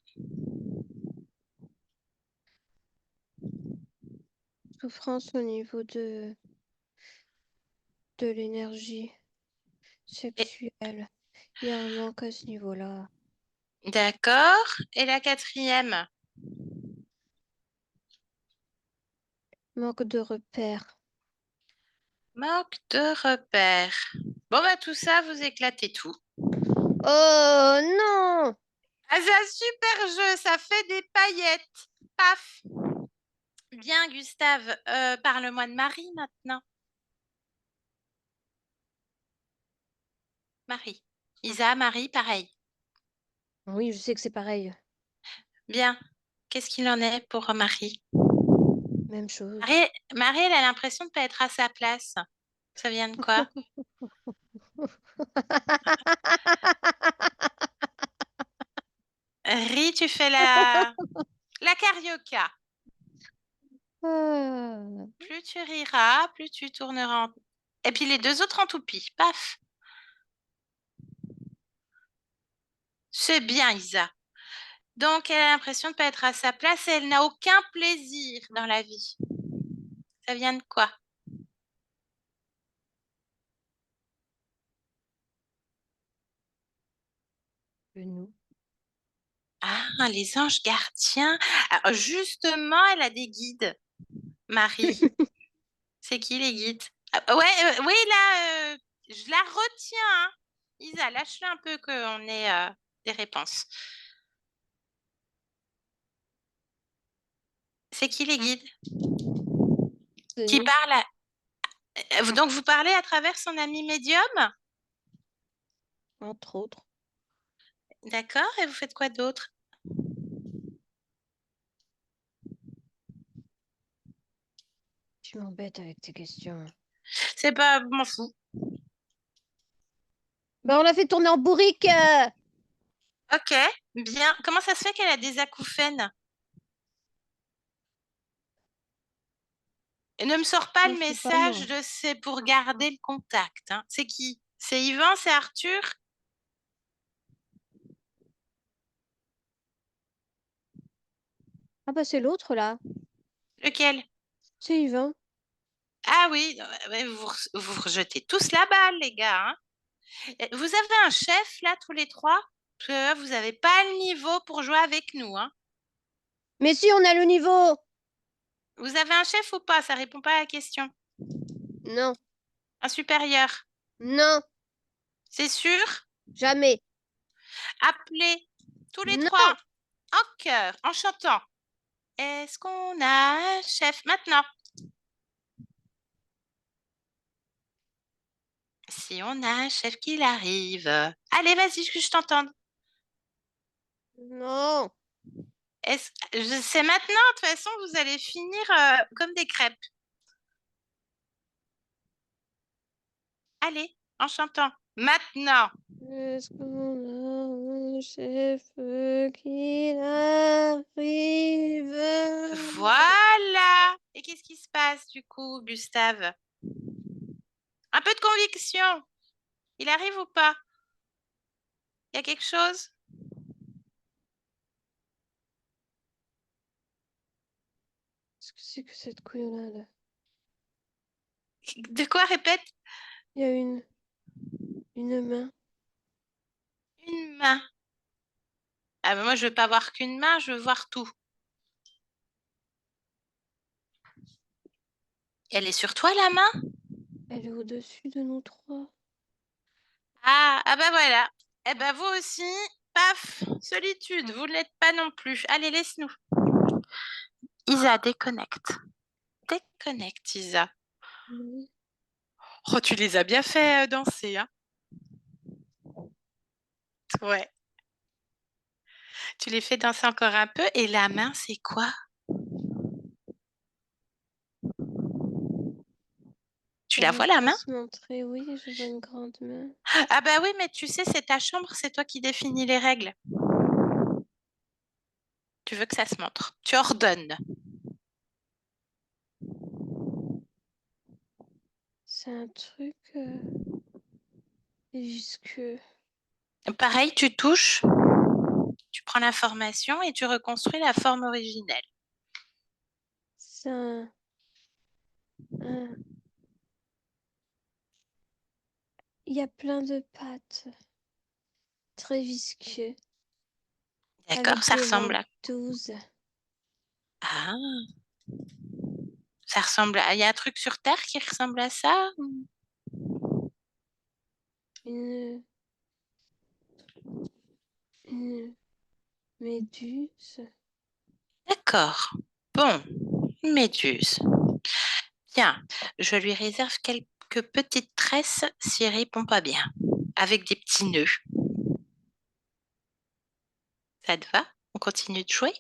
Souffrance au niveau de l'énergie Et- sexuelle. Il y a un manque à ce niveau-là. D'accord. Et la quatrième? Manque de repères. Manque de repères. Bon, bah, tout ça, vous éclatez tout. Oh non! Ah, c'est un super jeu, ça fait des paillettes. Paf. Bien, Gustave, parle-moi de Marie maintenant. Marie. Isa, Marie, pareil. Oui, je sais que c'est pareil. Bien. Qu'est-ce qu'il en est pour Marie? Même chose. Marie, elle a l'impression de ne pas être à sa place. Ça vient de quoi? Ri, tu fais la carioca. Ah. Plus tu riras, plus tu tourneras en... Et puis les deux autres en toupie. Paf. C'est bien, Isa. Donc, elle a l'impression de ne pas être à sa place et elle n'a aucun plaisir dans la vie. Ça vient de quoi? Nous. Ah, les anges gardiens. Alors, justement, elle a des guides, Marie. C'est qui les guides? Ah, ouais, oui, là, je la retiens, hein. Isa, lâche-le un peu qu'on ait des réponses. C'est qui les guides? C'est Qui nous, parle Donc, vous parlez à travers son ami médium? entre autres. D'accord, et vous faites quoi d'autre? Tu m'embêtes avec tes questions. C'est pas... M'en fous. Bah, on l'a fait tourner en bourrique. Ok, bien. Comment ça se fait qu'elle a des acouphènes? Et ne me sors pas le Je sais pas, moi. message de c'est pour garder le contact, hein. C'est qui? C'est Yvan, c'est Arthur? Ah bah c'est l'autre là. Lequel? C'est Yvan. Ah oui, ouais, vous rejetez tous la balle, les gars, hein. Et vous avez un chef, là, tous les trois? Parce que vous n'avez pas le niveau pour jouer avec nous, hein. Mais si on a le niveau. Vous avez un chef ou pas? Ça répond pas à la question. Non, Un supérieur? non, C'est sûr? jamais. Appelez tous les Non. trois en chœur, en chantant. Est-ce qu'on a un chef maintenant? Si on a un chef qui arrive. Allez, vas-y, que je t'entende. Non. C'est maintenant, de toute façon, vous allez finir comme des crêpes. Allez, en chantant. Maintenant. Est-ce qu'on a un chef qui arrive? Voilà. Et qu'est-ce qui se passe du coup, Gustave? Un peu de conviction. Il arrive ou pas? Il y a quelque chose? Qu'est-ce que c'est que cette couillonnade? De quoi répète? Il y a une main. Une main. Ah ben moi, je veux pas voir qu'une main, je veux voir tout. Elle est sur toi, la main? Elle est au-dessus de nous trois. Ah ben voilà. Eh ben vous aussi, paf, solitude, vous ne l'êtes pas non plus. Allez, laisse-nous. Isa, déconnecte. Déconnecte, Isa. Oui. Oh, tu les as bien fait danser, hein? Ouais. Tu les fais danser encore un peu. Et la main, c'est quoi? Tu Elle la veut vois, la pas main? se montrer. Oui, je vois une grande main. Ah bah oui, mais tu sais, c'est ta chambre, c'est toi qui définis les règles. Tu veux que ça se montre. Tu ordonnes. C'est un truc visqueux. Pareil, tu touches, tu prends l'information et tu reconstruis la forme originelle. C'est un- Il y a plein de pattes. Très visqueux. D'accord, Avec ça des ressemble à... ventouses. Ah, ça ressemble à... Il y a un truc sur Terre qui ressemble à ça? Une méduse. D'accord. Bon, une méduse. Bien, je lui réserve quelques petites tresses si elle répond pas bien, avec des petits nœuds. Ça te va? On continue de jouer?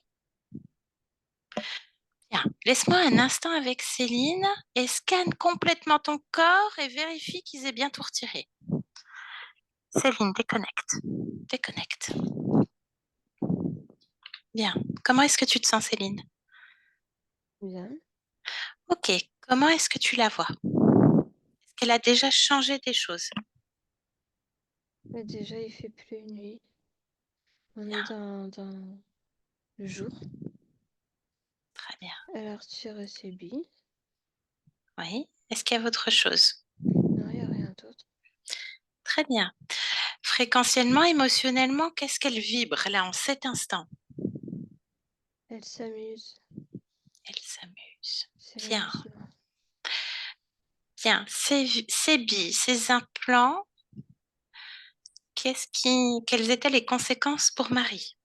Bien, laisse-moi un instant avec Céline et scanne complètement ton corps et vérifie qu'ils aient bien tout retiré. Céline, déconnecte. Déconnecte. Bien. Comment est-ce que tu te sens, Céline? Bien. Ok. Comment est-ce que tu la vois? Est-ce qu'elle a déjà changé des choses? Mais déjà, il fait plus nuit. On Bien. est dans le jour. Très bien. Elle a retiré ses billes. Oui. Est-ce qu'il y a autre chose? Non, il n'y a rien d'autre. Très bien. Fréquentiellement, émotionnellement, qu'est-ce qu'elle vibre là en cet instant? Elle s'amuse. Elle s'amuse. C'est Bien. l'amusement. Bien. Ces billes, ces implants, quelles étaient les conséquences pour Marie?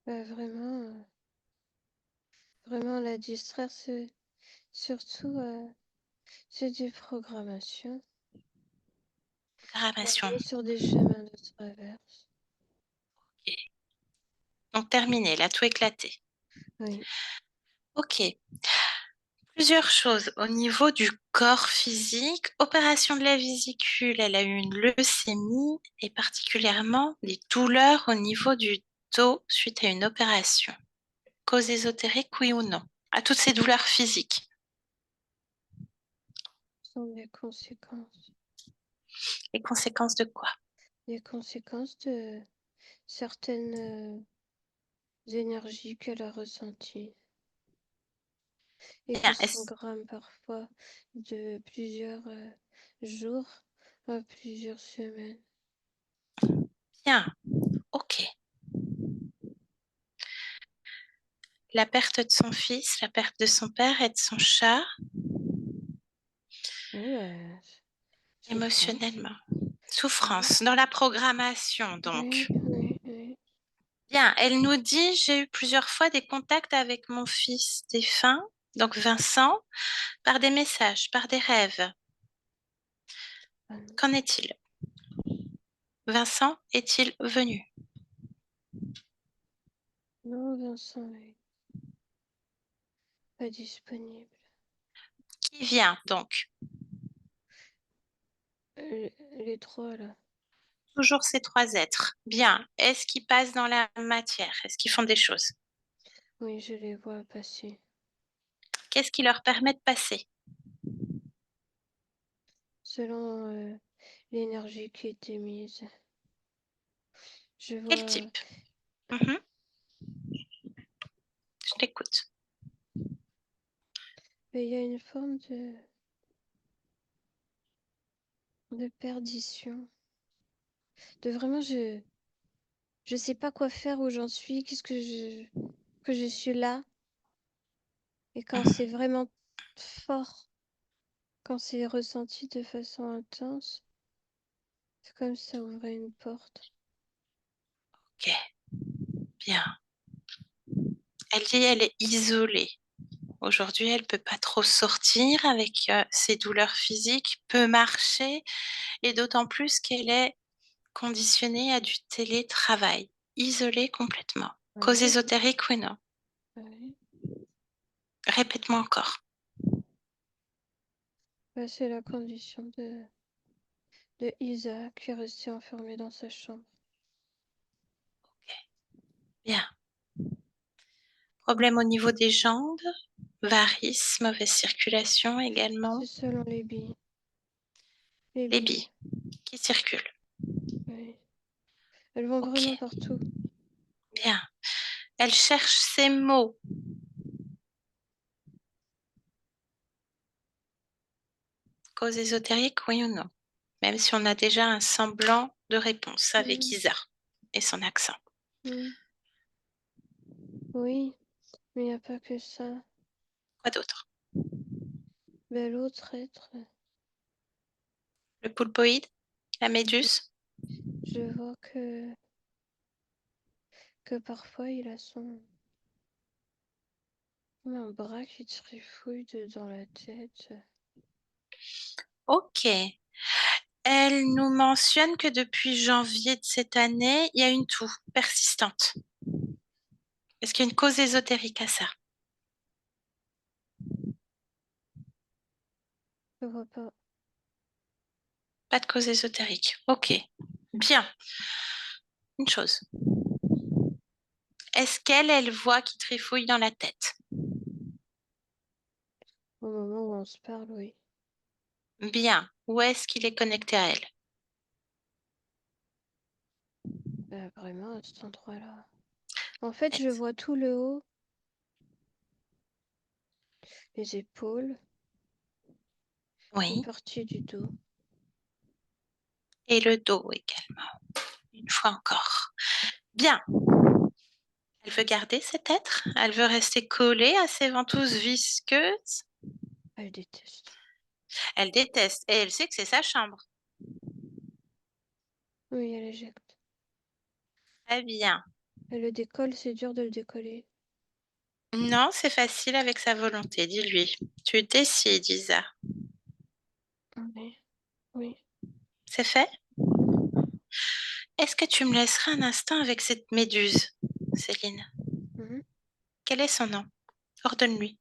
Vraiment, vraiment la distraire, c'est surtout c'est des programmations. Programmation. Aller sur des chemins de traverse. Ok. Donc terminé, elle a tout éclaté. Oui. Ok. Plusieurs choses au niveau du corps physique. Opération de la vésicule, elle a eu une leucémie et particulièrement des douleurs au niveau du dos suite à une opération. Cause ésotérique, oui ou non? À toutes ces douleurs physiques. Ce sont des conséquences. Les conséquences de quoi? Des conséquences de certaines énergies qu'elle a ressenties et qui Bien, est-ce- s'engramment parfois de plusieurs jours à plusieurs semaines. bien, ok. La perte de son fils, la perte de son père et de son chat, Oui, souffrance. émotionnellement. Oui, Souffrance dans la programmation, donc. oui, oui, oui. Bien, elle nous dit, j'ai eu plusieurs fois des contacts avec mon fils défunt, donc Vincent, par des messages, par des rêves. Ah non, Qu'en est-il? Vincent est-il venu? non, Vincent est pas disponible. Qui vient donc? Les trois là. Toujours ces trois êtres. Bien. Est-ce qu'ils passent dans la matière? Est-ce qu'ils font des choses? Oui, je les vois passer. Qu'est-ce qui leur permet de passer? Selon l'énergie qui était mise. Je Quel vois, type? Mhm, je t'écoute. mais il y a une forme de perdition. De vraiment, je sais pas quoi faire où j'en suis, que je suis là. Et quand Mhm, c'est vraiment fort, quand c'est ressenti de façon intense, c'est comme si ça ouvrait une porte. ok, bien. Elle dit elle est isolée. Aujourd'hui, elle peut pas trop sortir avec ses douleurs physiques, peut marcher, et d'autant plus qu'elle est conditionnée à du télétravail, isolée complètement. Cause Oui, ésotérique, oui, non. oui. Répète-moi encore. Bah, c'est la condition de Isa qui est restée enfermée dans sa chambre. Ok, bien. Problème au niveau des jambes. varices, mauvaise circulation également. C'est selon les billes. Les Les billes. billes qui circulent. Oui. Elles vont Ok. vraiment partout. Bien. Elle cherche ses mots. Cause ésotérique, oui ou non? Même si on a déjà un semblant de réponse avec Isa et son accent. Oui, mais il n'y a pas que ça. Quoi d'autre? Ben, l'autre être, Le poulpoïde? La méduse? je vois que parfois il a comme un bras qui trifouille dans la tête. Ok. Elle nous mentionne que depuis janvier de cette année, il y a une toux persistante. Est-ce qu'il y a une cause ésotérique à ça? Je vois pas. Pas de cause ésotérique. Ok. Bien. Une chose. Est-ce qu'elle voit qui trifouille dans la tête? Au moment où on se parle, oui. Bien. Où est-ce qu'il est connecté à elle? Ben, vraiment à cet endroit-là. En fait, je vois tout le haut, les épaules, une Oui. partie du dos. Et le dos également. Une fois encore. Bien. Elle veut garder cet être? Elle veut rester collée à ses ventouses visqueuses? Elle déteste. Elle déteste et elle sait que c'est sa chambre. Oui, elle éjecte. Très bien. Elle le décolle, c'est dur de le décoller. Non, c'est facile avec sa volonté, dis-lui. Tu décides, Isa. Oui. Oui. C'est fait? Est-ce que tu me laisseras un instant avec cette méduse, Céline? Mhm. Quel est son nom? Ordonne-lui.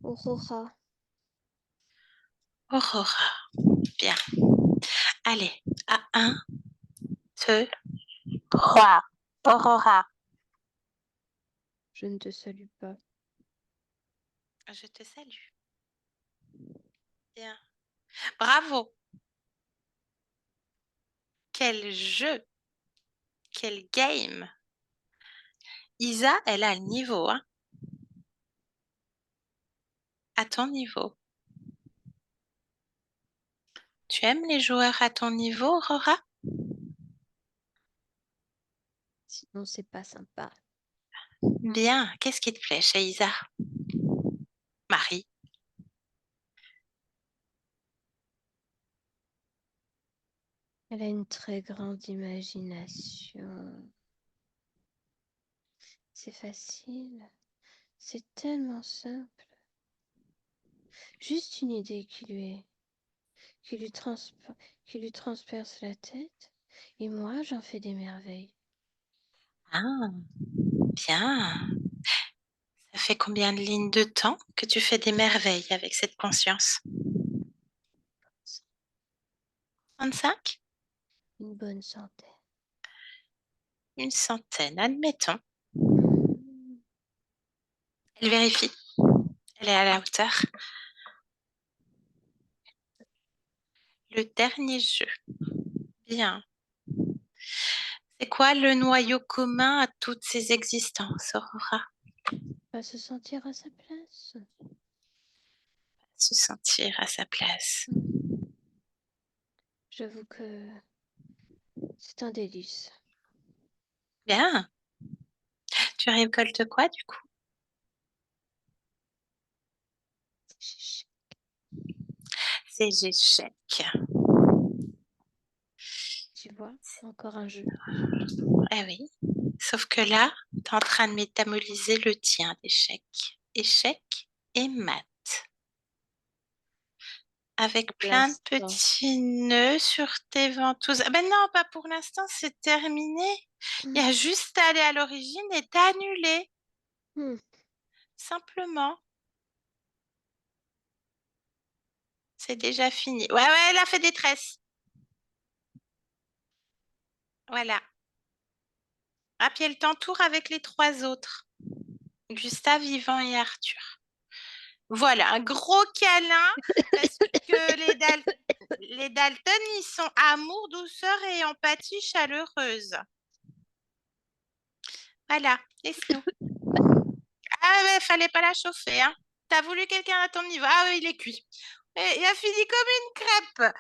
Aurora. Aurora. Bien. Allez, à un, deux, trois. Aurora. Je ne te salue pas. Je te salue. Bien. Bravo. Quel jeu. Quel game. Isa, elle a le niveau, hein. À ton niveau. Tu aimes les joueurs à ton niveau, Aurora? Sinon, c'est pas sympa. Bien. Qu'est-ce qui te plaît chez Isa? Marie. Elle a une très grande imagination. C'est facile. C'est tellement simple. Juste une idée qui lui, qui lui transperce la tête. Et moi, j'en fais des merveilles. Ah, bien. Ça fait combien de lignes de temps que tu fais des merveilles avec cette conscience? 35? Une bonne centaine. Une centaine, admettons. Mhm. Elle vérifie. Elle est à la hauteur. Le dernier jeu. Bien. C'est quoi le noyau commun à toutes ces existences, Aurora? Va se sentir à sa place. Se sentir à sa place. J'avoue que c'est un délice. Bien. Tu récoltes quoi du coup? Ces échecs. Tu vois, encore un jeu. Eh oui. Sauf que là, tu es en train de métaboliser le tien d'échecs. Échecs et maths. Avec Pour plein de l'instant. petits nœuds sur tes ventouses. Ah ben non, pas pour l'instant, c'est terminé. Il y a juste à aller à l'origine et t'annuler. Hmm. Simplement. C'est déjà fini. Ouais, ouais, elle a fait des tresses. Voilà. Ah, puis elle t'entoure avec les trois autres. Gustave, Yvan et Arthur. Voilà, un gros câlin parce que les Dalton, ils sont amour, douceur et empathie chaleureuse. Voilà, laisse-nous. Ah ouais, fallait pas la chauffer, hein. T'as voulu quelqu'un à ton niveau. Ah oui, il est cuit. Et il a fini comme une crêpe.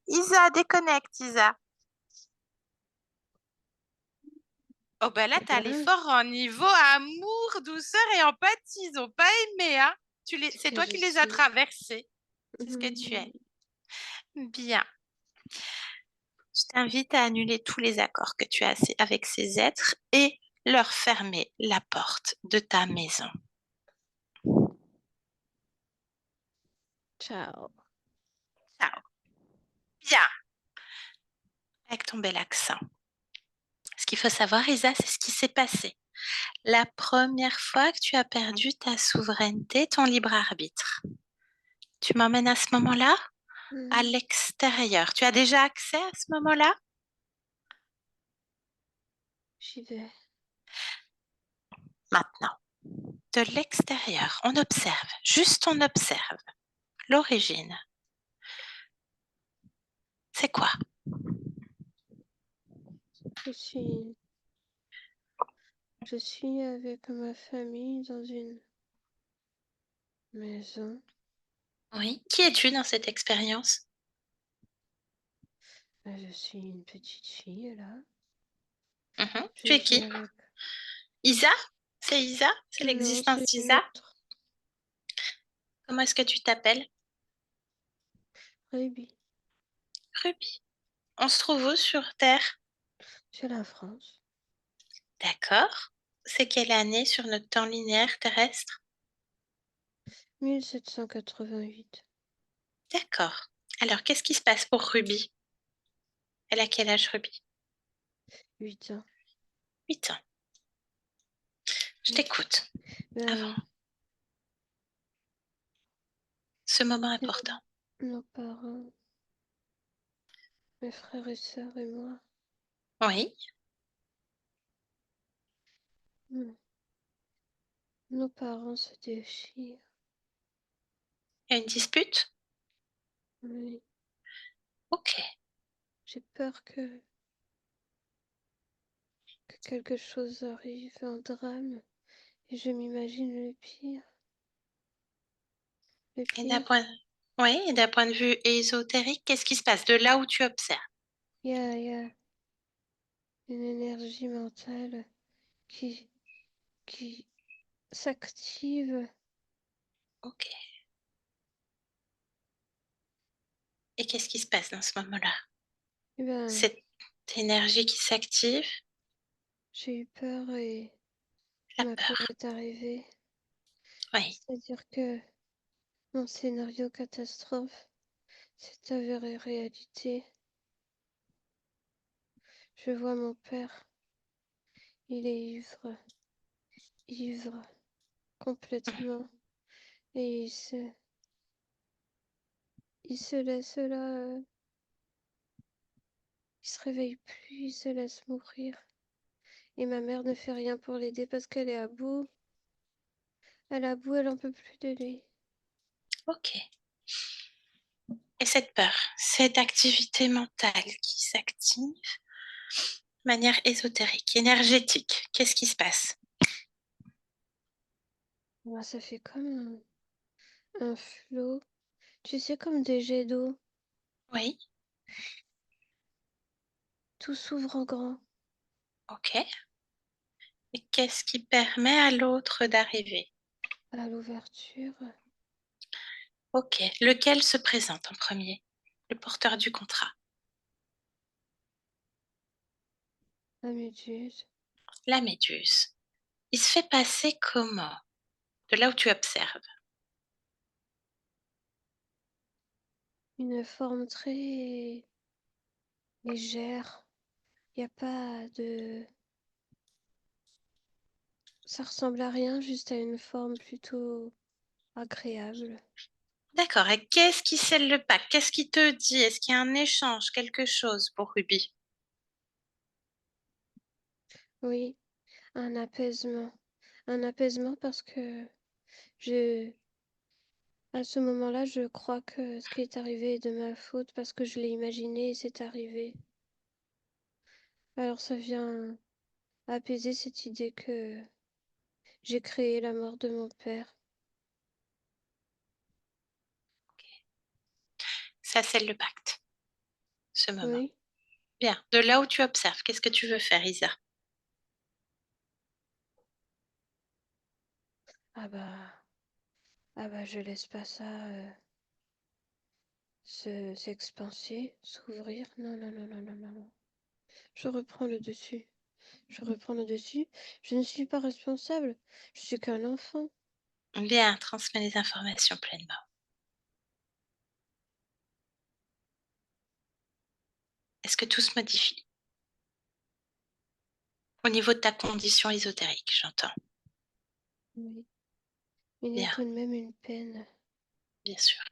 Isa, déconnecte, Isa. Oh bah là, t'as Bien, l'effort en niveau amour, douceur et empathie. Ils ont pas aimé, hein. ce C'est que toi je qui les as suis. traversés. C'est ce que tu es. Bien. Je t'invite à annuler tous les accords que tu as avec ces êtres et leur fermer la porte de ta maison. Ciao. Ciao. Bien. Avec ton bel accent. Ce qu'il faut savoir, Isa, c'est ce qui s'est passé. La première fois que tu as perdu ta souveraineté, ton libre arbitre. Tu m'emmènes à ce moment-là, à l'extérieur. Tu as déjà accès à ce moment-là? J'y vais. Maintenant, de l'extérieur, on observe, juste on observe. L'origine. C'est quoi? Je suis, je suis avec ma famille dans une maison. Oui. Qui es-tu dans cette expérience? Je suis une petite fille là. Tu Je es vis qui? avec. Isa? C'est Isa? C'est Non, l'existence c'est une d'Isa? autre. Comment est-ce que tu t'appelles? Ruby. Ruby. On se trouve où sur Terre? C'est la France. D'accord. C'est quelle année sur notre temps linéaire terrestre? 1788. D'accord. Alors, qu'est-ce qui se passe pour Ruby? Elle a quel âge, Ruby? 8 ans. 8 ans. Je Oui. t'écoute. Avant Ben, ce moment c'est important. nos parents, mes frères et sœurs et moi. Oui. Hmm. Nos parents se déchirent. Il y a une dispute? Oui. Ok. J'ai peur que quelque chose arrive, un drame, et je m'imagine le pire. Le Et d'un pire, point... Oui, et d'un point de vue ésotérique, qu'est-ce qui se passe de là où tu observes? il y a une énergie mentale qui, qui s'active. Ok. Et qu'est-ce qui se passe dans ce moment-là? Eh ben, Cette énergie qui s'active, j'ai eu peur et la ma peur peur. est arrivée. Oui. C'est-à-dire que mon scénario catastrophe s'est avéré réalité. Je vois mon père, il est ivre complètement, et il se laisse là, il se réveille plus, il se laisse mourir. Et ma mère ne fait rien pour l'aider parce qu'elle est à bout. Elle est à bout, elle en peut plus de lui. Ok. Et cette peur, cette activité mentale qui s'active de manière ésotérique, énergétique, qu'est-ce qui se passe? Moi, ça fait comme un flot. Tu sais, comme des jets d'eau. Oui. Tout s'ouvre en grand. Ok. Et qu'est-ce qui permet à l'autre d'arriver? À l'ouverture, Ok. Lequel se présente en premier? Le porteur du contrat. la méduse. La méduse. Il se fait passer comment? De là où tu observes. Une forme très légère. Il n'y a pas de... Ça ressemble à rien, juste à une forme plutôt agréable. D'accord. Et qu'est-ce qui scelle le pacte? Qu'est-ce qui te dit? Est-ce qu'il y a un échange, quelque chose pour Ruby? Oui, un apaisement. un apaisement parce que je, à ce moment-là, je crois que ce qui est arrivé est de ma faute parce que je l'ai imaginé et c'est arrivé. Alors ça vient apaiser cette idée que j'ai créé la mort de mon père. Ça scelle le pacte, ce moment. Oui. Bien. De là où tu observes, qu'est-ce que tu veux faire, Isa? Ah bah, je laisse pas ça s'expanser, s'ouvrir. Non, non, non, non, non, non, non. Je reprends le dessus. Je reprends le dessus. Je ne suis pas responsable. Je suis qu'un enfant. Bien, transmets les informations pleinement. Est-ce que tout se modifie? Au niveau de ta condition ésotérique, j'entends. Oui. Il y a Bien, tout de même une peine. bien sûr.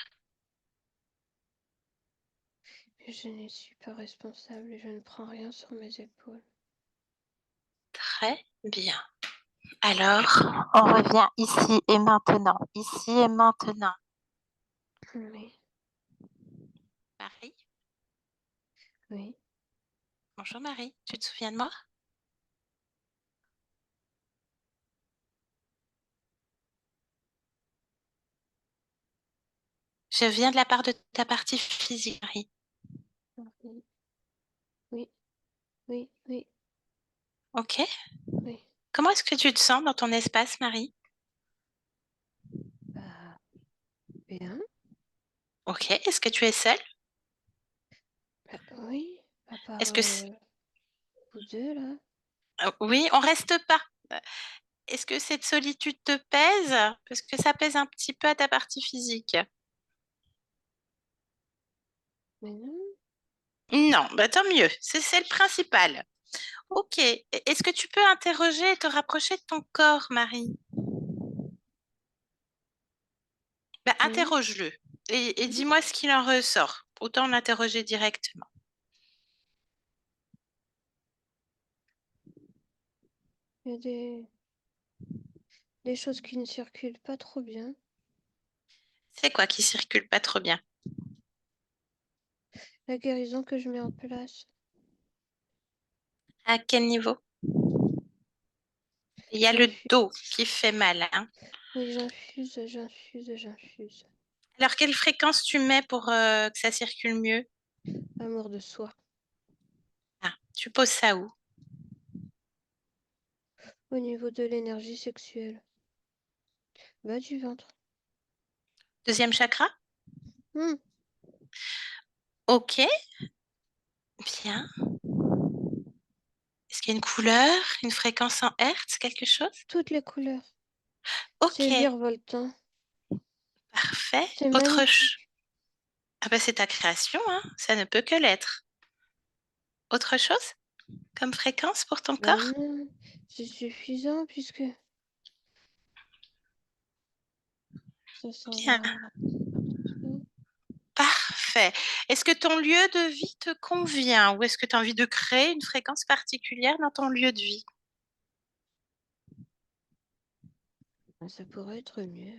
Mais je ne suis pas responsable et je ne prends rien sur mes épaules. Très bien. Alors, on revient ici et maintenant. Ici et maintenant. Oui, Marie? oui. Bonjour Marie, tu te souviens de moi? Je viens de la part de ta partie physique, Marie. Oui, oui, oui, oui, Ok. oui. Comment est-ce que tu te sens dans ton espace, Marie? Bah, bien. Ok. Est-ce que tu es seule? Bah, oui, à part Est-ce que vous deux, là. oui, on reste pas. Est-ce que cette solitude te pèse? Parce que ça pèse un petit peu à ta partie physique. Mais non. Non, bah tant mieux. C'est le principal. Ok. Est-ce que tu peux interroger et te rapprocher de ton corps, Marie? Bah, Oui. interroge-le et dis-moi ce qu'il en ressort. Autant l'interroger directement. Il y a des choses qui ne circulent pas trop bien. C'est quoi qui circule pas trop bien? La guérison que je mets en place. À quel niveau? Il y a le J'infuse. dos qui fait mal, hein. Oui, j'infuse, j'infuse, j'infuse. Alors, quelle fréquence tu mets pour que ça circule mieux? Amour de soi. Ah, tu poses ça où? Au niveau de l'énergie sexuelle. Bas du ventre. Deuxième chakra? Hmm, Ok, bien. Est-ce qu'il y a une couleur, une fréquence en hertz, quelque chose? toutes les couleurs. Ok, C'est virevoltant. parfait. C'est Autre chose? magnifique. Ah bah c'est ta création, hein. Ça ne peut que l'être. Autre chose comme fréquence pour ton Bah corps? non, c'est suffisant puisque ça s'en Bien, va partout. parfait. Est-ce que ton lieu de vie te convient ou est-ce que tu as envie de créer une fréquence particulière dans ton lieu de vie? Ah, ça pourrait être mieux.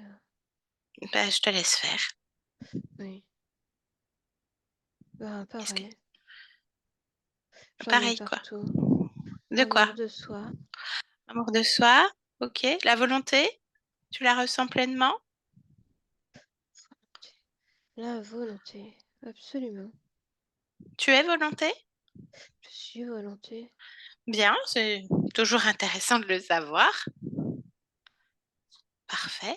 Bah, je te laisse faire. Oui. Bah Est-ce que... pareil. J'en ai Pareil, quoi. partout. De quoi? Amour de soi. Amour de soi, ok. La volonté, tu la ressens pleinement? La volonté. Absolument. Tu es volonté? Je suis volonté. Bien, c'est toujours intéressant de le savoir. Parfait.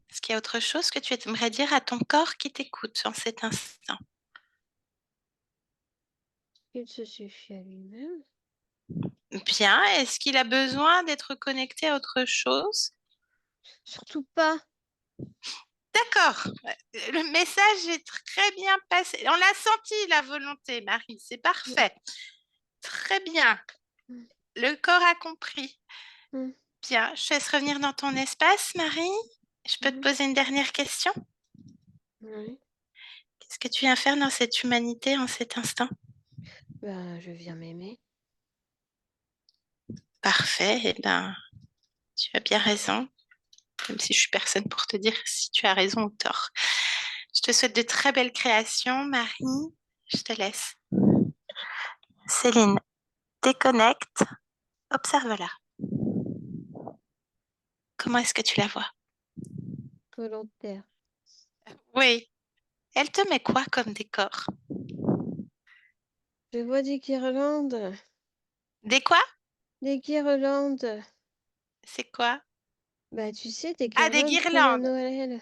Est-ce qu'il y a autre chose que tu aimerais dire à ton corps qui t'écoute en cet instant? Il se suffit à lui-même. Bien, est-ce qu'il a besoin d'être connecté à autre chose? Surtout pas. D'accord. Le message est très bien passé. On l'a senti, la volonté, Marie. C'est Mm, parfait. Très bien. mm, Le corps a compris. mm, Bien, je te laisse revenir dans ton espace, Marie. Je peux te mm. poser une dernière question? Oui. Qu'est-ce que tu viens faire dans cette humanité en cet instant? Bah je viens m'aimer. Parfait. Eh bien, Tu as bien raison, même si je suis personne pour te dire si tu as raison ou tort. Je te souhaite de très belles créations, Marie. Je te laisse. Céline, déconnecte, observe-la. Comment est-ce que tu la vois? Volontaire. Oui. Elle te met quoi comme décor? Je vois des guirlandes. Des quoi? Des guirlandes. C'est quoi? Bah, tu sais, des Ah, des guirlandes comme à guirlandes. Noël.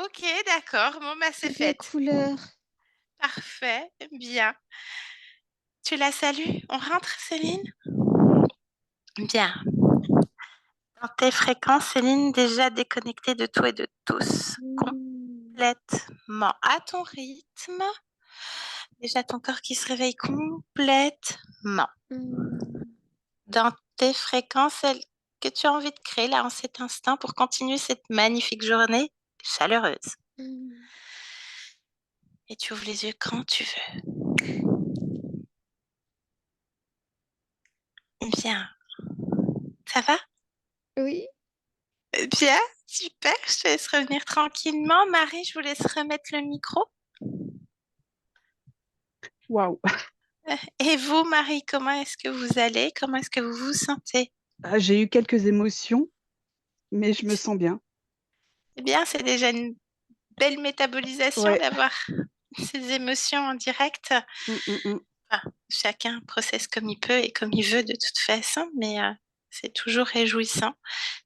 Ok, d'accord. Bon, bah, c'est Toutes les fait. couleurs. Parfait. Bien. Tu la salues? On rentre, Céline? Bien. Dans tes fréquences, Céline, déjà déconnectée de tout et de tous. Mm. Complètement à ton rythme. Déjà ton corps qui se réveille complètement. Mm. Dans tes fréquences, celles que tu as envie de créer là en cet instant pour continuer cette magnifique journée chaleureuse. Mm. Et tu ouvres les yeux quand tu veux. Bien. Ça va? Oui. Bien. Super. Je te laisse revenir tranquillement. Marie, je vous laisse remettre le micro. Waouh! Et vous, Marie, comment est-ce que vous allez? Comment est-ce que vous vous sentez? Ah, j'ai eu quelques émotions, mais je me sens bien. Eh bien, c'est déjà une belle métabolisation Ouais. d'avoir ces émotions en direct. Mm, mm, mm. Enfin, chacun processe comme il peut et comme il veut de toute façon, mais c'est toujours réjouissant.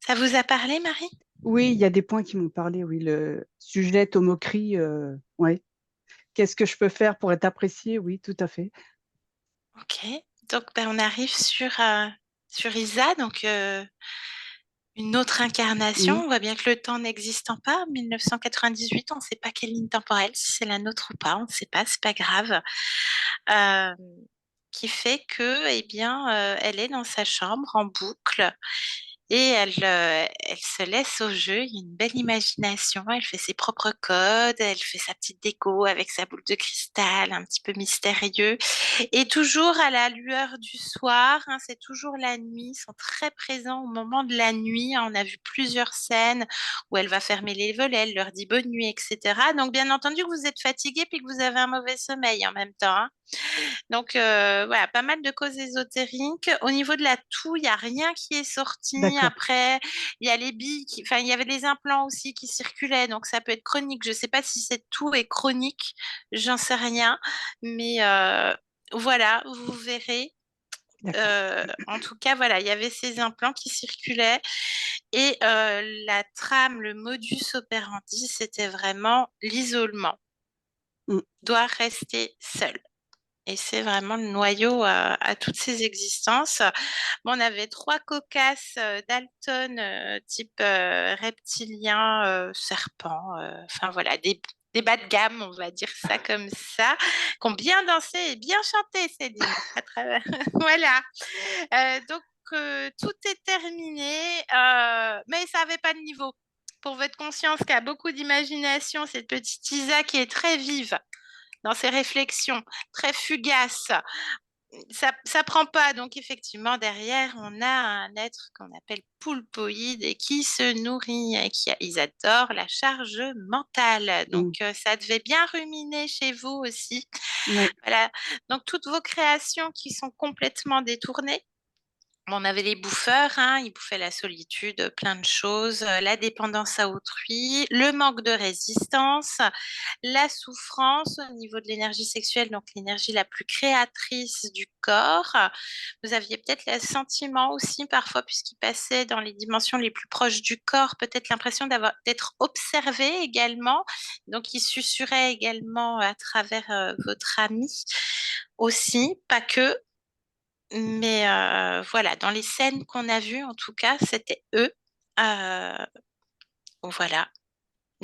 Ça vous a parlé, Marie? Oui, il y a des points qui m'ont parlé. Oui, le sujet Tomokri, ouais. Qu'est-ce que je peux faire pour être appréciée? Oui, tout à fait. Ok. Donc, ben, on arrive sur Isa, donc une autre incarnation. Mm. On voit bien que le temps n'existant pas. 1998, on ne sait pas quelle ligne temporelle, si c'est la nôtre ou pas, on ne sait pas, c'est pas grave. Euh, qui fait que, eh bien, elle est dans sa chambre en boucle et elle se laisse au jeu. Il y a une belle imagination. Elle fait ses propres codes, elle fait sa petite déco avec sa boule de cristal, un petit peu mystérieux. Et toujours à la lueur du soir, hein, c'est toujours la nuit. Ils sont très présents au moment de la nuit. On a vu plusieurs scènes où elle va fermer les volets, elle leur dit bonne nuit, etc. Donc, bien entendu, que vous êtes fatigué puis que vous avez un mauvais sommeil en même temps, hein. Donc, voilà, pas mal de causes ésotériques. Au niveau de la toux, il n'y a rien qui est sorti. D'accord, Après, il y a les billes, enfin, il y avait des implants aussi qui circulaient, donc ça peut être chronique. Je ne sais pas si cette toux est chronique, j'en sais rien. Mais voilà, vous verrez. d'accord. En tout cas, voilà, il y avait ces implants qui circulaient. Et la trame, le modus operandi, c'était vraiment l'isolement. Mm. Doit rester seul. Et c'est vraiment le noyau à toutes ces existences. Bon, on avait trois cocasses Dalton, type reptilien, serpent, enfin voilà, des bas de gamme, on va dire ça comme ça, qui ont bien dansé et bien chanté, Céline, à travers. Voilà. Donc, tout est terminé, mais ça n'avait pas de niveau. Pour votre conscience qui a beaucoup d'imagination, cette petite Isa qui est très vive dans ses réflexions, très fugace, ça prend pas. Donc, effectivement, derrière, on a un être qu'on appelle poulpoïde et qui se nourrit et ils adorent la charge mentale. Donc, Mm. ça devait bien ruminer chez vous aussi. Ouais. Voilà. Donc, toutes vos créations qui sont complètement détournées. On avait les bouffeurs, hein, ils bouffaient la solitude, plein de choses, la dépendance à autrui, le manque de résistance, la souffrance au niveau de l'énergie sexuelle, donc l'énergie la plus créatrice du corps. Vous aviez peut-être le sentiment aussi parfois, puisqu'il passait dans les dimensions les plus proches du corps, peut-être l'impression d'être observé également. Donc, il susurrait également à travers votre ami aussi, pas que. Mais voilà, dans les scènes qu'on a vues, en tout cas, c'était eux. Euh, voilà,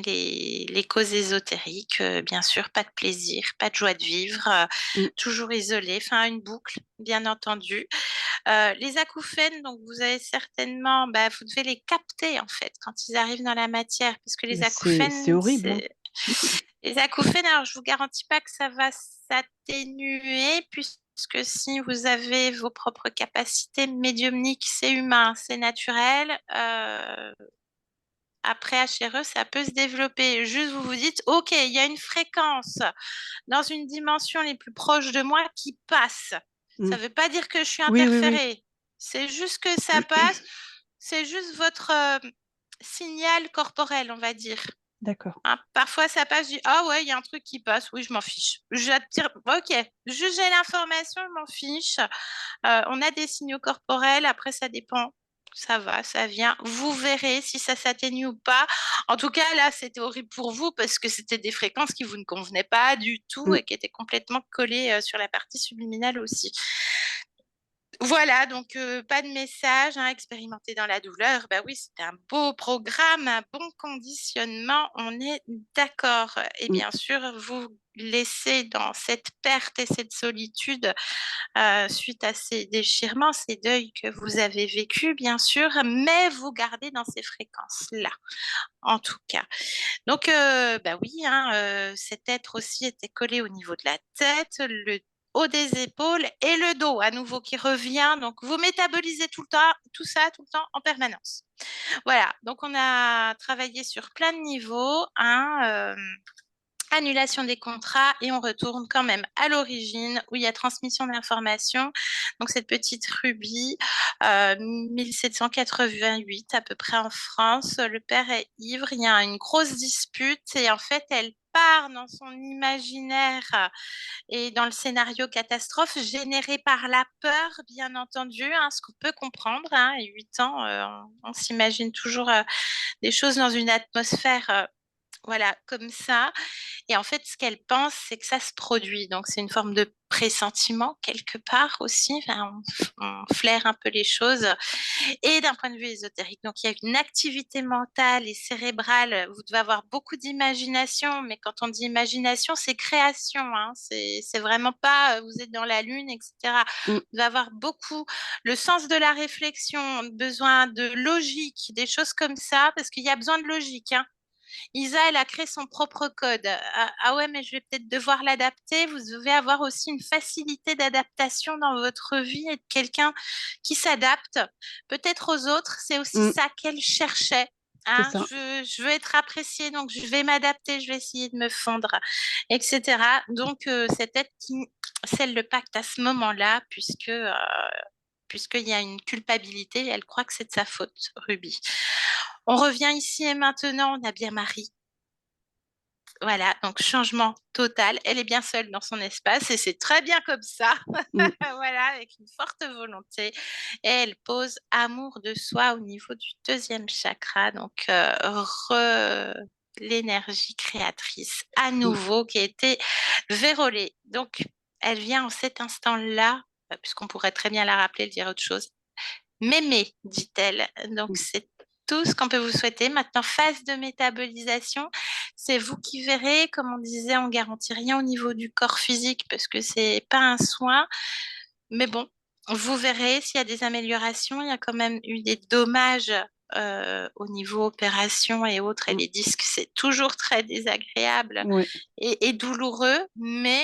les causes ésotériques, bien sûr, pas de plaisir, pas de joie de vivre, Mm. toujours isolé, enfin une boucle, bien entendu. Les acouphènes, donc vous avez certainement, bah, vous devez les capter en fait quand ils arrivent dans la matière, puisque Mais c'est acouphènes, horrible, hein. les acouphènes, alors je vous garantis pas que ça va s'atténuer, puisque que si vous avez vos propres capacités médiumniques, c'est humain, c'est naturel. Après HRE, ça peut se développer. Juste, vous vous dites, OK, il y a une fréquence dans une dimension les plus proches de moi qui passe. Ça ne veut pas dire que je suis Oui, oui, oui. interférée. C'est juste que ça passe. C'est juste votre signal corporel, on va dire. D'accord. Hein, parfois, ça passe, je dis, ah ouais, il y a un truc qui passe, oui, je m'en fiche. J'attire, ok, juste j'ai l'information, je m'en fiche. On a des signaux corporels, après, ça dépend. Ça va, ça vient. Vous verrez si ça s'atténue ou pas. En tout cas, là, c'était horrible pour vous parce que c'était des fréquences qui vous ne convenaient pas du tout et qui étaient complètement collées sur la partie subliminale aussi. Voilà, donc pas de message, hein, expérimenter dans la douleur. Bah oui, c'était un beau programme, un bon conditionnement, on est d'accord. Et bien sûr, vous laissez dans cette perte et cette solitude suite à ces déchirements, ces deuils que vous avez vécus, bien sûr, mais vous gardez dans ces fréquences-là, en tout cas. Donc, bah oui, hein, cet être aussi était collé au niveau de la tête, le haut des épaules et le dos à nouveau qui revient. Donc, vous métabolisez tout le temps, tout ça tout le temps en permanence. Voilà, donc on a travaillé sur plein de niveaux, hein, annulation des contrats et on retourne quand même à l'origine où il y a transmission d'informations. Donc cette petite Ruby, 1788 à peu près en France, le père est ivre, il y a une grosse dispute et en fait elle part dans son imaginaire et dans le scénario catastrophe généré par la peur, bien entendu, hein, ce qu'on peut comprendre. Hein, à 8 ans, on s'imagine toujours des choses dans une atmosphère voilà, comme ça. Et en fait, ce qu'elle pense, c'est que ça se produit. Donc, c'est une forme de pressentiment quelque part aussi. Enfin, on flaire un peu les choses. Et d'un point de vue ésotérique, donc il y a une activité mentale et cérébrale. Vous devez avoir beaucoup d'imagination, mais quand on dit imagination, c'est création. Hein. C'est vraiment pas vous êtes dans la lune, etc. Vous devez avoir beaucoup le sens de la réflexion, besoin de logique, des choses comme ça, parce qu'il y a besoin de logique. Hein. Isa, elle a créé son propre code. Ah ouais, mais je vais peut-être devoir l'adapter. Vous devez avoir aussi une facilité d'adaptation dans votre vie, être quelqu'un qui s'adapte peut-être aux autres. C'est aussi ça qu'elle cherchait. Hein, ça. je veux être appréciée, donc je vais m'adapter, je vais essayer de me fondre, etc. Donc, cette aide qui scelle le pacte à ce moment-là, puisqu'il y a une culpabilité, elle croit que c'est de sa faute, Ruby. On revient ici et maintenant, on a bien Marie. Voilà, donc changement total. Elle est bien seule dans son espace et c'est très bien comme ça. Voilà, avec une forte volonté. Et elle pose amour de soi au niveau du deuxième chakra. Donc, l'énergie créatrice à nouveau qui a été vérolée. Donc, elle vient en cet instant-là, puisqu'on pourrait très bien la rappeler, dire autre chose. Mémé, dit-elle. Donc, c'est tout ce qu'on peut vous souhaiter. Maintenant, phase de métabolisation, c'est vous qui verrez. Comme on disait, on garantit rien au niveau du corps physique parce que c'est pas un soin. Mais bon, vous verrez s'il y a des améliorations. Il y a quand même eu des dommages au niveau opération et autres. Et les disques, c'est toujours très désagréable et douloureux. Mais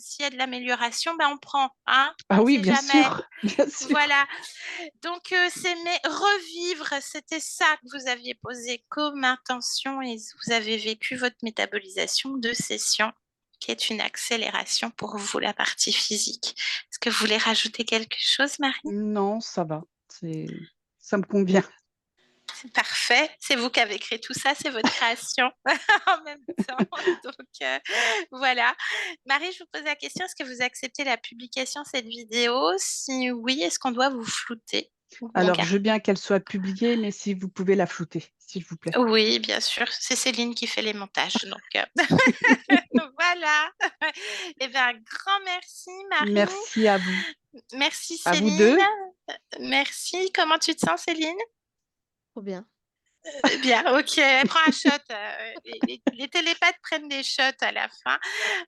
s'il y a de l'amélioration, ben on prend. Hein, Ah oui, c'est bien jamais. sûr, bien sûr. Voilà. Donc, c'est revivre, c'était ça que vous aviez posé comme intention et vous avez vécu votre métabolisation de session, qui est une accélération pour vous, la partie physique. Est-ce que vous voulez rajouter quelque chose, Marie? Non, ça va. Ça me convient. C'est parfait. C'est vous qui avez créé tout ça, c'est votre création en même temps. Donc, voilà. Marie, je vous pose la question, est-ce que vous acceptez la publication de cette vidéo? Si oui, est-ce qu'on doit vous flouter? Alors, je veux bien qu'elle soit publiée, mais si vous pouvez la flouter, s'il vous plaît. Oui, bien sûr. C'est Céline qui fait les montages. Donc, voilà. Eh bien, un grand merci, Marie. Merci à vous. Merci, À vous Céline. deux. Merci. Comment tu te sens, Céline? Trop bien. Bien, ok. Elle prend un shot. Les télépathes prennent des shots à la fin.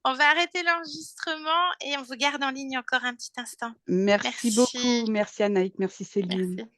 On va arrêter l'enregistrement et on vous garde en ligne encore un petit instant. Merci beaucoup. Merci. Merci Anaïk. Merci Céline. Merci.